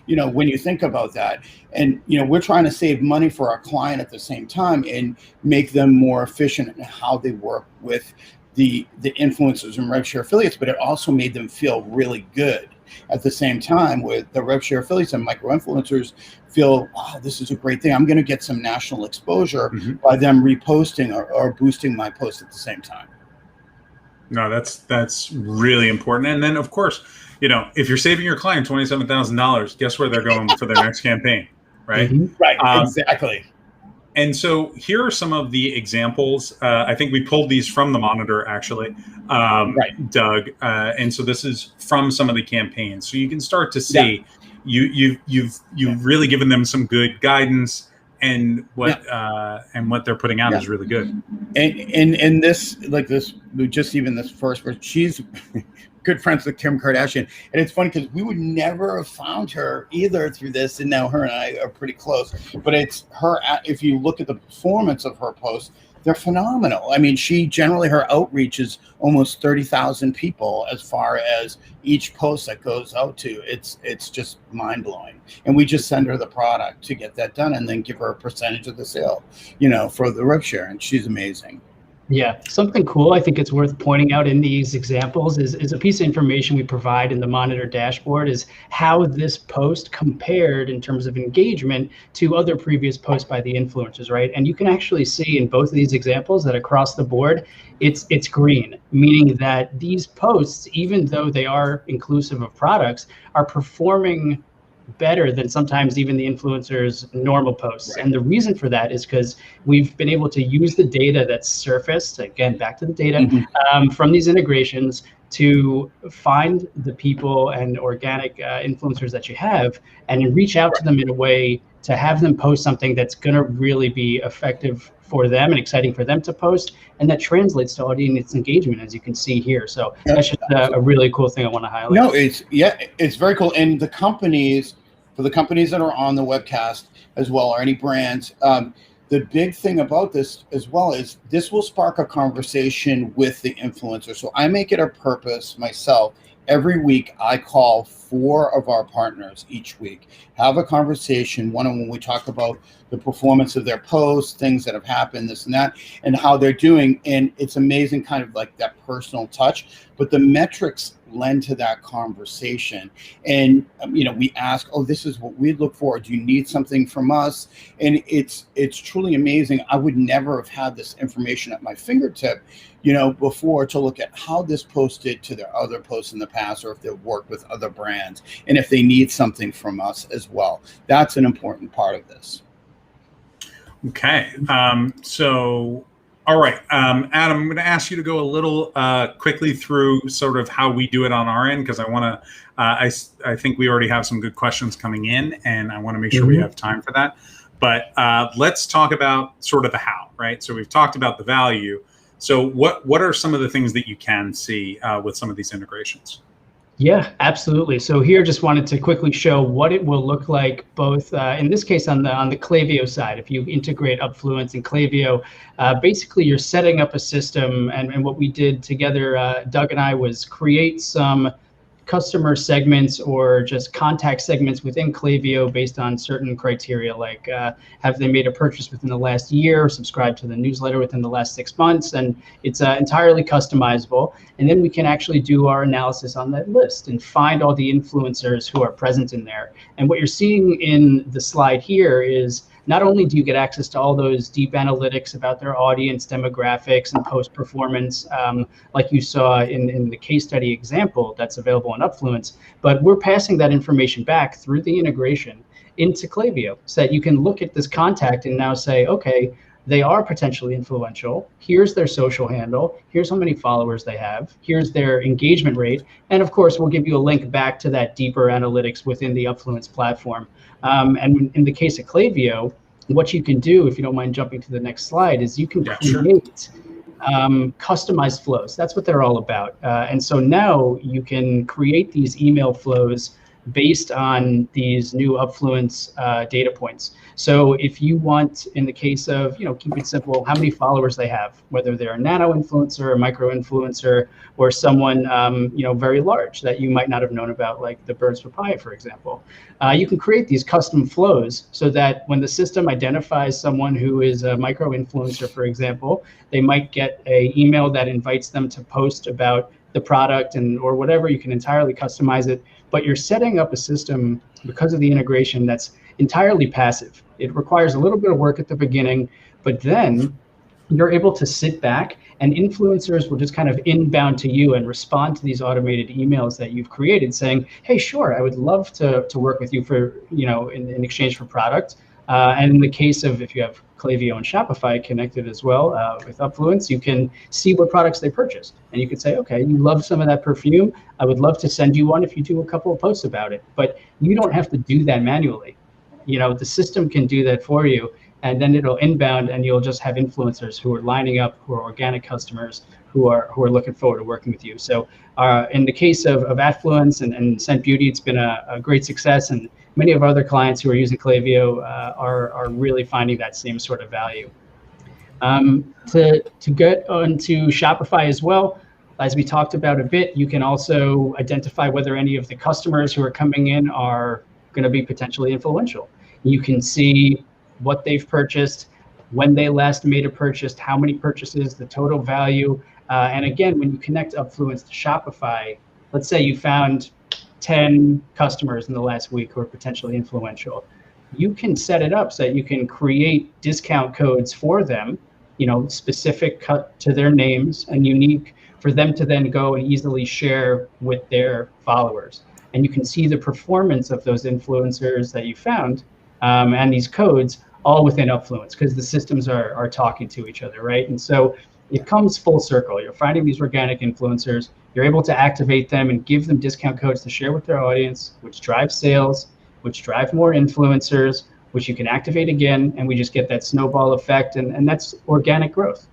when you think about that, and we're trying to save money for our client at the same time and make them more efficient in how they work with the influencers and RevShare affiliates, but it also made them feel really good at the same time, with the RevShare affiliates and micro influencers feel, oh, this is a great thing. I'm going to get some national exposure by them reposting or boosting my post at the same time. No, that's really important. And then, of course, if you're saving your client $27,000, guess where they're going for their next campaign, right? Right, exactly. And so here are some of the examples. I think we pulled these from the Monitor, actually, Doug. And so this is from some of the campaigns. So you can start to see you've really given them some good guidance, and what they're putting out is really good. And this, like this, just even this first person, she's good friends with Kim Kardashian. And it's funny because we would never have found her either through this. And now her and I are pretty close. But it's her, if you look at the performance of her posts, they're phenomenal. I mean, her outreach is almost 30,000 people as far as each post that goes out to. It's just mind blowing. And we just send her the product to get that done and then give her a percentage of the sale, for the RevShare. And she's amazing. Yeah, something cool I think it's worth pointing out in these examples is a piece of information we provide in the Monitor dashboard is how this post compared in terms of engagement to other previous posts by the influencers, right? And you can actually see in both of these examples that across the board, it's green, meaning that these posts, even though they are inclusive of products, are performing better than sometimes even the influencers' normal posts. And the reason for that is because we've been able to use the data that's surfaced, again, back to the data, from these integrations to find the people and organic influencers that you have and reach out to them in a way to have them post something that's going to really be effective for them and exciting for them to post, and that translates to audience engagement, as you can see here. So that's just a really cool thing I want to highlight. No, it's very cool. And the companies, for the companies that are on the webcast as well, or any brands, the big thing about this as well is this will spark a conversation with the influencer. So I make it a purpose myself. Every week I call 4 of our partners each week, have a conversation, one-on-one. We talk about the performance of their posts, things that have happened, this and that, and how they're doing. And it's amazing, kind of like that personal touch, but the metrics lend to that conversation. And we ask, oh, this is what we look for. Do you need something from us? And it's truly amazing. I would never have had this information at my fingertip, before, to look at how this posted to their other posts in the past, or if they've worked with other brands, and if they need something from us as well. That's an important part of this. Okay. So, all right, Adam, I'm going to ask you to go a little quickly through sort of how we do it on our end, because I want to, I think we already have some good questions coming in, and I want to make sure we have time for that. But let's talk about sort of the how, right? So we've talked about the value. So what are some of the things that you can see with some of these integrations? Yeah, absolutely. So here, just wanted to quickly show what it will look like, both in this case on the Klaviyo side. If you integrate Upfluence and Klaviyo, basically you're setting up a system, and what we did together, Doug and I, was create some customer segments or just contact segments within Klaviyo based on certain criteria, like have they made a purchase within the last year, subscribed to the newsletter within the last 6 months, and it's entirely customizable. And then we can actually do our analysis on that list and find all the influencers who are present in there. And what you're seeing in the slide here is not only do you get access to all those deep analytics about their audience demographics and post performance, like you saw in the case study example that's available on Upfluence, but we're passing that information back through the integration into Klaviyo, so that you can look at this contact and now say, okay, they are potentially influential. Here's their social handle. Here's how many followers they have. Here's their engagement rate. And of course, we'll give you a link back to that deeper analytics within the Upfluence platform. And in the case of Klaviyo, what you can do, if you don't mind jumping to the next slide, is you can create customized flows. That's what they're all about. And so now you can create these email flows based on these new Upfluence data points. So if you want, in the case of, keep it simple, how many followers they have, whether they're a nano influencer, a micro influencer, or someone, very large that you might not have known about, like the Birds Papaya, for example. You can create these custom flows so that when the system identifies someone who is a micro influencer, for example, they might get an email that invites them to post about the product or whatever. You can entirely customize it, but you're setting up a system, because of the integration, that's entirely passive. It requires a little bit of work at the beginning, but then you're able to sit back and influencers will just kind of inbound to you and respond to these automated emails that you've created saying, hey, sure, I would love to work with you for, in exchange for product. And in the case of, if you have Klaviyo and Shopify connected as well with Upfluence, you can see what products they purchased. And you could say, okay, you love some of that perfume. I would love to send you one if you do a couple of posts about it. But you don't have to do that manually. The system can do that for you. And then it'll inbound, and you'll just have influencers who are lining up, who are organic customers, who are looking forward to working with you. So in the case of Atfluence and Scent Beauty, it's been a great success, and many of our other clients who are using Klaviyo are really finding that same sort of value. To get onto Shopify as well, as we talked about a bit, you can also identify whether any of the customers who are coming in are going to be potentially influential. You can see what they've purchased, when they last made a purchase, how many purchases, the total value. And again, when you connect Upfluence to Shopify, let's say you found 10 customers in the last week who are potentially influential. You can set it up so that you can create discount codes for them, specific cut to their names and unique for them to then go and easily share with their followers. And you can see the performance of those influencers that you found and these codes all within Upfluence, because the systems are talking to each other, right? And so it comes full circle. You're finding these organic influencers, you're able to activate them and give them discount codes to share with their audience, which drives sales, which drive more influencers, which you can activate again, and we just get that snowball effect, and that's organic growth.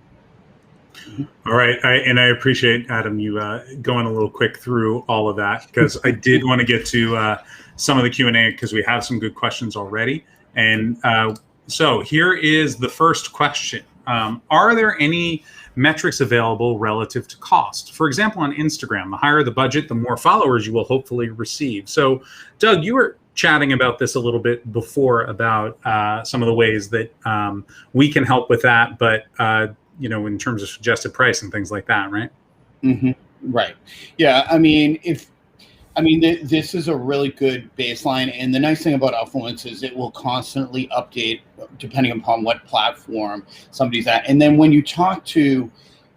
All right. I appreciate, Adam, you going a little quick through all of that, because I did want to get to some of the Q&A because we have some good questions already. And so here is the first question. Are there any metrics available relative to cost? For example, on Instagram, the higher the budget, the more followers you will hopefully receive. So, Doug, you were chatting about this a little bit before about some of the ways that we can help with that, but in terms of suggested price and things like that, right? Mm-hmm. Right. Yeah. This is a really good baseline. And the nice thing about Upfluence is it will constantly update depending upon what platform somebody's at. And then when you talk to,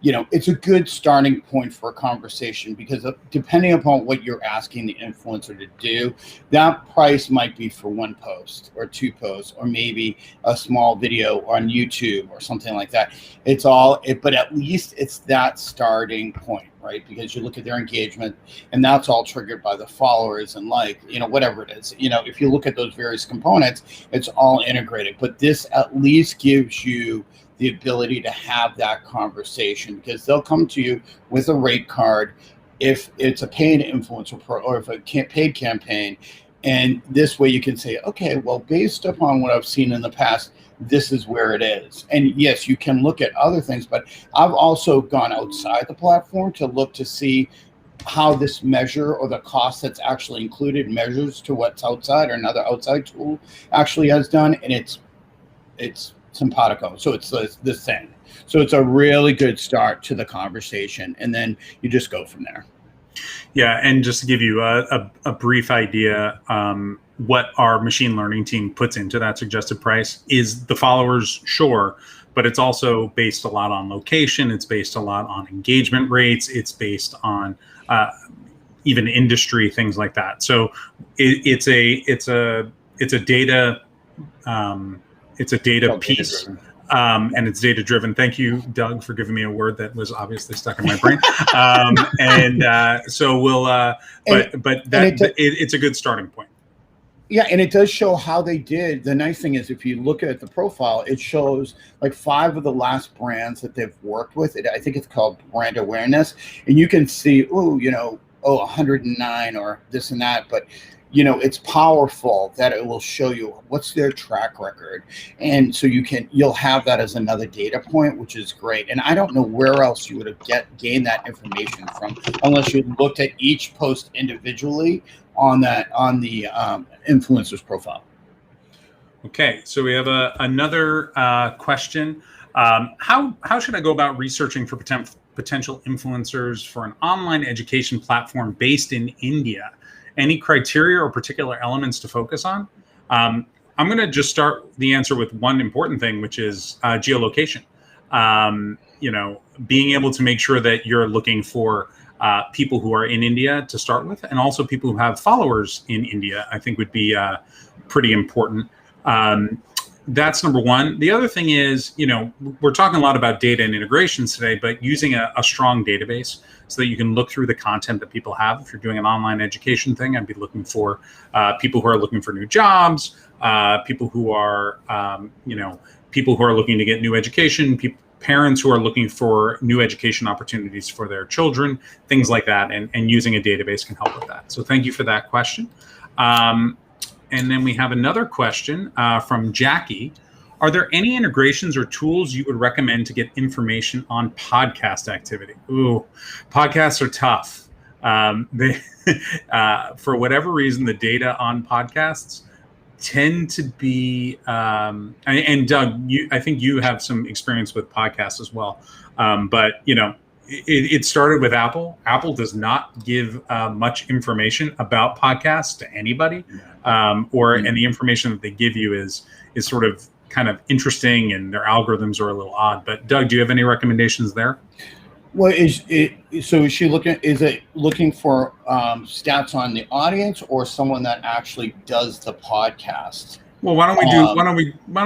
it's a good starting point for a conversation, because depending upon what you're asking the influencer to do, that price might be for one post or two posts, or maybe a small video on YouTube or something like that. But at least it's that starting point, right? Because you look at their engagement, and that's all triggered by the followers and whatever it is. If you look at those various components, it's all integrated. But this at least gives you the ability to have that conversation, because they'll come to you with a rate card if it's a paid influencer or if a paid campaign. And this way you can say, okay, well, based upon what I've seen in the past, this is where it is. And yes, you can look at other things, but I've also gone outside the platform to look to see how this measure, or the cost that's actually included, measures to what's outside, or another outside tool actually has done. And it's simpatico. So it's the same. So it's a really good start to the conversation, and then you just go from there. Yeah, and just to give you a brief idea, what our machine learning team puts into that suggested price is the followers, sure, but it's also based a lot on location. It's based a lot on engagement rates. It's based on even industry, things like that. So it's a data piece, and it's data driven. Thank you, Doug, for giving me a word that was obviously stuck in my brain. So we'll, it's a good starting point. Yeah, and it does show how they did. The nice thing is, if you look at the profile, it shows like 5 of the last brands that they've worked with. I think it's called brand awareness, and you can see, 109 or this and that, but it's powerful that it will show you what's their track record. And so you'll have that as another data point, which is great. And I don't know where else you would have gained that information from, unless you looked at each post individually on the influencer's profile. Okay, so we have another question. How should I go about researching for potential influencers for an online education platform based in India? Any criteria or particular elements to focus on? I'm going to just start the answer with one important thing, which is geolocation. Being able to make sure that you're looking for people who are in India to start with, and also people who have followers in India, I think would be pretty important. That's number one. The other thing is, we're talking a lot about data and integrations today, but using a strong database so that you can look through the content that people have. If you're doing an online education thing, I'd be looking for people who are looking for new jobs, people who are, people who are looking to get new education, parents who are looking for new education opportunities for their children, things like that. And using a database can help with that. So thank you for that question. And then we have another question from Jackie. Are there any integrations or tools you would recommend to get information on podcast activity? Ooh, podcasts are tough. For whatever reason, the data on podcasts tend to be, and Doug, I think you have some experience with podcasts as well. But, it started with Apple. Apple does not give much information about podcasts to anybody, and the information that they give you is sort of kind of interesting, and their algorithms are a little odd. But Doug, do you have any recommendations there? Well, is she looking for stats on the audience, or someone that actually does the podcast? Well, why don't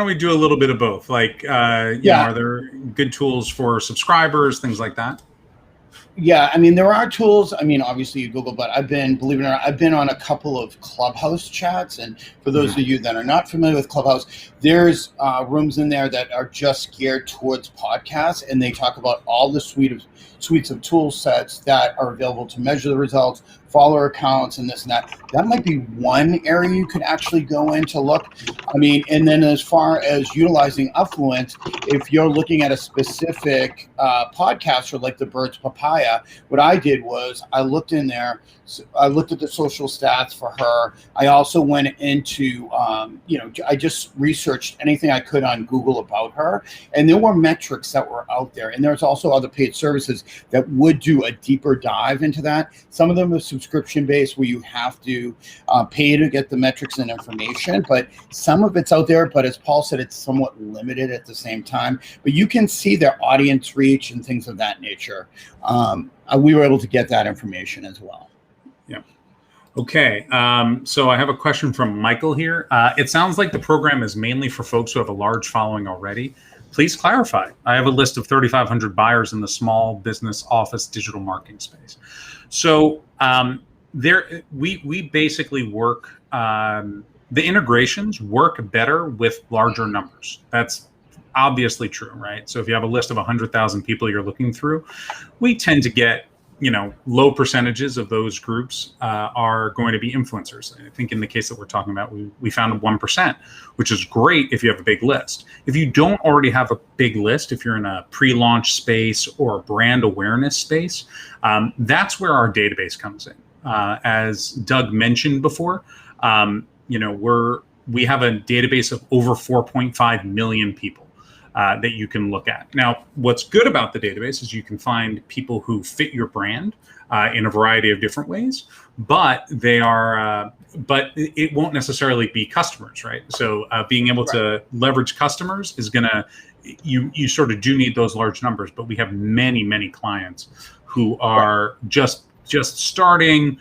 we do a little bit of both? Like, are there good tools for subscribers, things like that? Yeah, I mean, there are tools. I mean, obviously you Google, but believe it or not, I've been on a couple of Clubhouse chats. And for those of you that are not familiar with Clubhouse, there's rooms in there that are just geared towards podcasts, and they talk about all the suites of tool sets that are available to measure the results, follower accounts, and this and that. That might be one area you could actually go in to look. I mean, and then as far as utilizing Upfluence, if you're looking at a specific podcaster like the Bird's Papaya, what I did was I looked in there. I looked at the social stats for her. I also went into, I just researched anything I could on Google about her. And there were metrics that were out there. And there's also other paid services that would do a deeper dive into that. Some of them are subscription-based where you have to pay to get the metrics and information. But some of it's out there. But as Paul said, it's somewhat limited at the same time. But you can see their audience reach and things of that nature. We were able to get that information as well. Yeah. Okay. So I have a question from Michael here. It sounds like the program is mainly for folks who have a large following already. Please clarify. I have a list of 3,500 buyers in the small business office digital marketing space. So we basically work, the integrations work better with larger numbers. That's obviously true, right? So if you have a list of 100,000 people you're looking through, we tend to get low percentages of those groups are going to be influencers. I think in the case that we're talking about, we found 1%, which is great if you have a big list. If you don't already have a big list, if you're in a pre-launch space or a brand awareness space, that's where our database comes in. As Doug mentioned before, we have a database of over 4.5 million people that you can look at. Now, what's good about the database is you can find people who fit your brand in a variety of different ways, but but it won't necessarily be customers, right? So being able to leverage customers is you sort of do need those large numbers, but we have many, many clients who are just starting,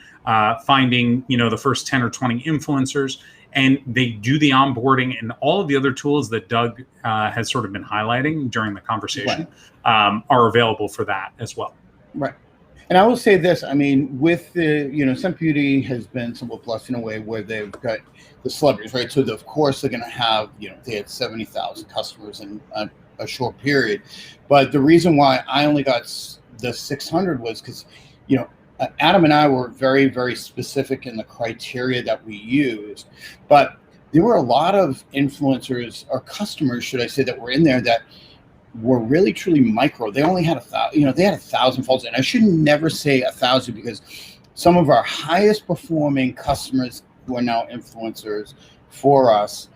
finding, the first 10 or 20 influencers, and they do the onboarding and all of the other tools that Doug has sort of been highlighting during the conversation are available for that as well. Right. And I will say this, I mean, with the, Scent Beauty has been somewhat blessed in a way where they've got the celebrities, right? So of course they're going to have, they had 70,000 customers in a short period. But the reason why I only got the 600 was because, Adam and I were very, very specific in the criteria that we used, but there were a lot of influencers or customers, should I say, that were in there that were really truly micro. They only had 1,000, they had 1,000 followers, and I should never say 1,000 because some of our highest performing customers who are now influencers for us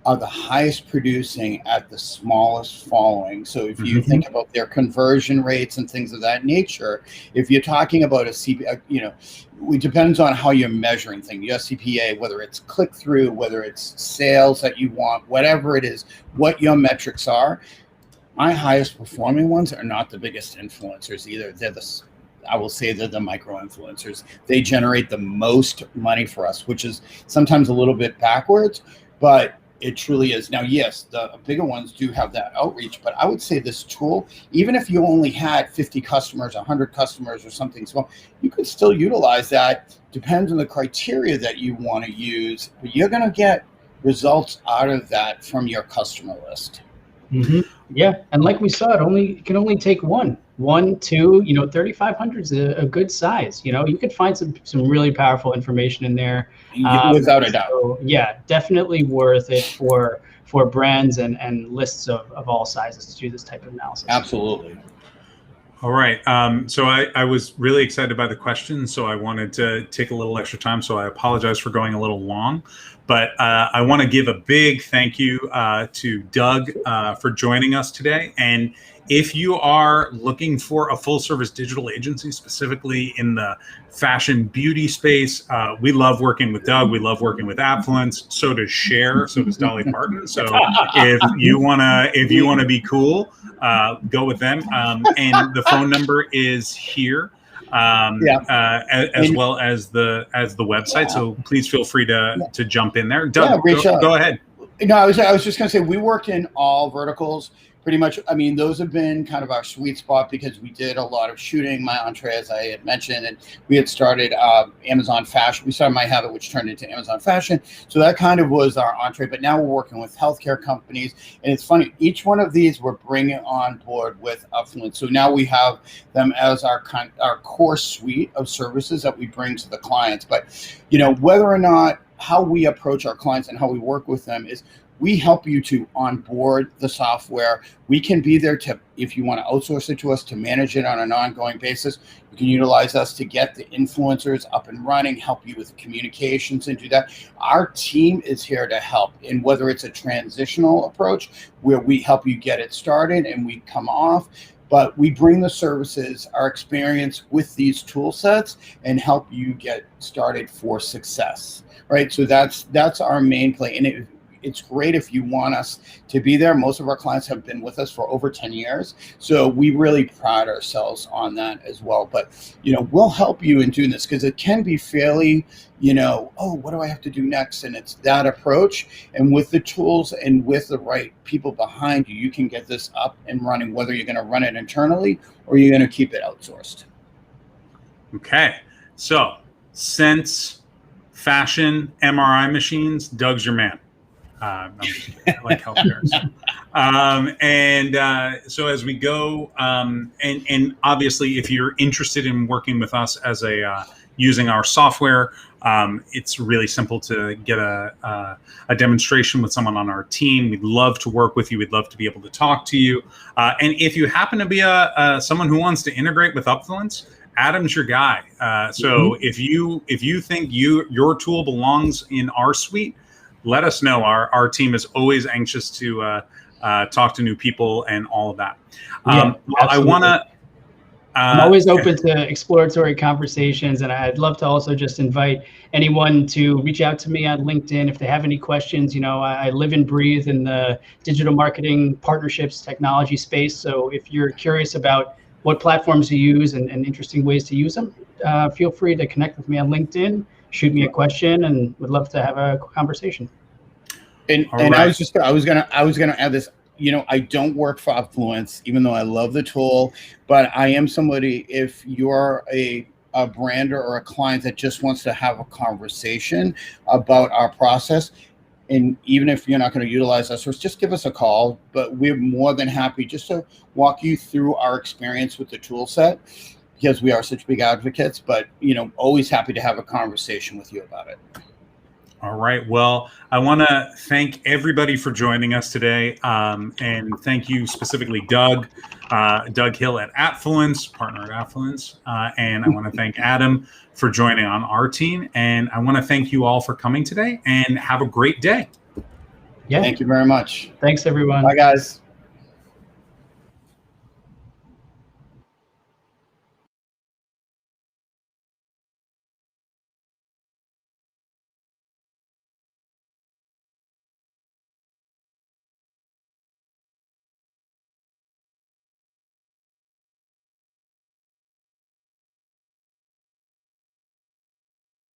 are the highest producing at the smallest following. So if you think about their conversion rates and things of that nature, if you're talking about a CPA, it depends on how you're measuring things. Your CPA, whether it's click through, whether it's sales that you want, whatever it is, what your metrics are. My highest performing ones are not the biggest influencers either. I will say they're the micro influencers. They generate the most money for us, which is sometimes a little bit backwards, but it truly is. Now, yes, the bigger ones do have that outreach, but I would say this tool, even if you only had 50 customers, 100 customers or something small, you could still utilize that. Depends on the criteria that you want to use, but you're going to get results out of that from your customer list. Yeah, and like we saw, it can only take one, two. 3,500 is a good size. You could find some really powerful information in there, without a doubt. So, yeah, definitely worth it for brands and lists of all sizes to do this type of analysis. Absolutely. All right. So I was really excited by the question, so I wanted to take a little extra time. So I apologize for going a little long, but I want to give a big thank you to Doug for joining us today. And if you are looking for a full service digital agency, specifically in the fashion beauty space, we love working with Doug. We love working with Atfluence. So does Cher. So does Dolly Parton. So if you wanna be cool, go with them. And the phone number is here, as well as the website. So please feel free to jump in there. Doug, go ahead. No, I was just going to say we worked in all verticals pretty much. I mean, those have been kind of our sweet spot because we did a lot of shooting. My entree, as I had mentioned, and we had started Amazon Fashion. We started My Habit, which turned into Amazon Fashion. So that kind of was our entree. But now we're working with healthcare companies, and it's funny. Each one of these we're bringing on board with Upfluence. So now we have them as our core suite of services that we bring to the clients. But whether or not how we approach our clients and how we work with them is we help you to onboard the software. We can be there to, if you want to outsource it to us, to manage it on an ongoing basis. You can utilize us to get the influencers up and running, help you with communications and do that. Our team is here to help. And whether it's a transitional approach where we help you get it started and we come off, but we bring the services, our experience with these tool sets, and help you get started for success, right? So that's our main play. And it's great if you want us to be there. Most of our clients have been with us for over 10 years. So we really pride ourselves on that as well. But, we'll help you in doing this because it can be fairly, oh, what do I have to do next? And it's that approach. And with the tools and with the right people behind you, you can get this up and running, whether you're going to run it internally or you're going to keep it outsourced. Okay. So since fashion, MRI machines, Doug's your man. I like healthcare. So as we go, and obviously, if you're interested in working with us as using our software, it's really simple to get a demonstration with someone on our team. We'd love to work with you. We'd love to be able to talk to you. And if you happen to be someone who wants to integrate with Upfluence, Adam's your guy. So if you think your tool belongs in our suite, let us know. Our team is always anxious to talk to new people and all of that. I want to. I'm always open to exploratory conversations, and I'd love to also just invite anyone to reach out to me on LinkedIn if they have any questions. I live and breathe in the digital marketing partnerships technology space. So if you're curious about what platforms you use and interesting ways to use them, feel free to connect with me on LinkedIn. Shoot me a question, and would love to have a conversation. And right. I was gonna add this. I don't work for Upfluence, even though I love the tool, but I am somebody. If you're a brander or a client that just wants to have a conversation about our process, and even if you're not going to utilize us, just give us a call. But we're more than happy just to walk you through our experience with the tool set, because we are such big advocates, but always happy to have a conversation with you about it. All right. Well, I want to thank everybody for joining us today. And thank you specifically, Doug Hill at Atfluence, partner at Atfluence. And I want to thank Adam for joining on our team. And I want to thank you all for coming today, and have a great day. Yeah. Thank you very much. Thanks, everyone. Bye, guys.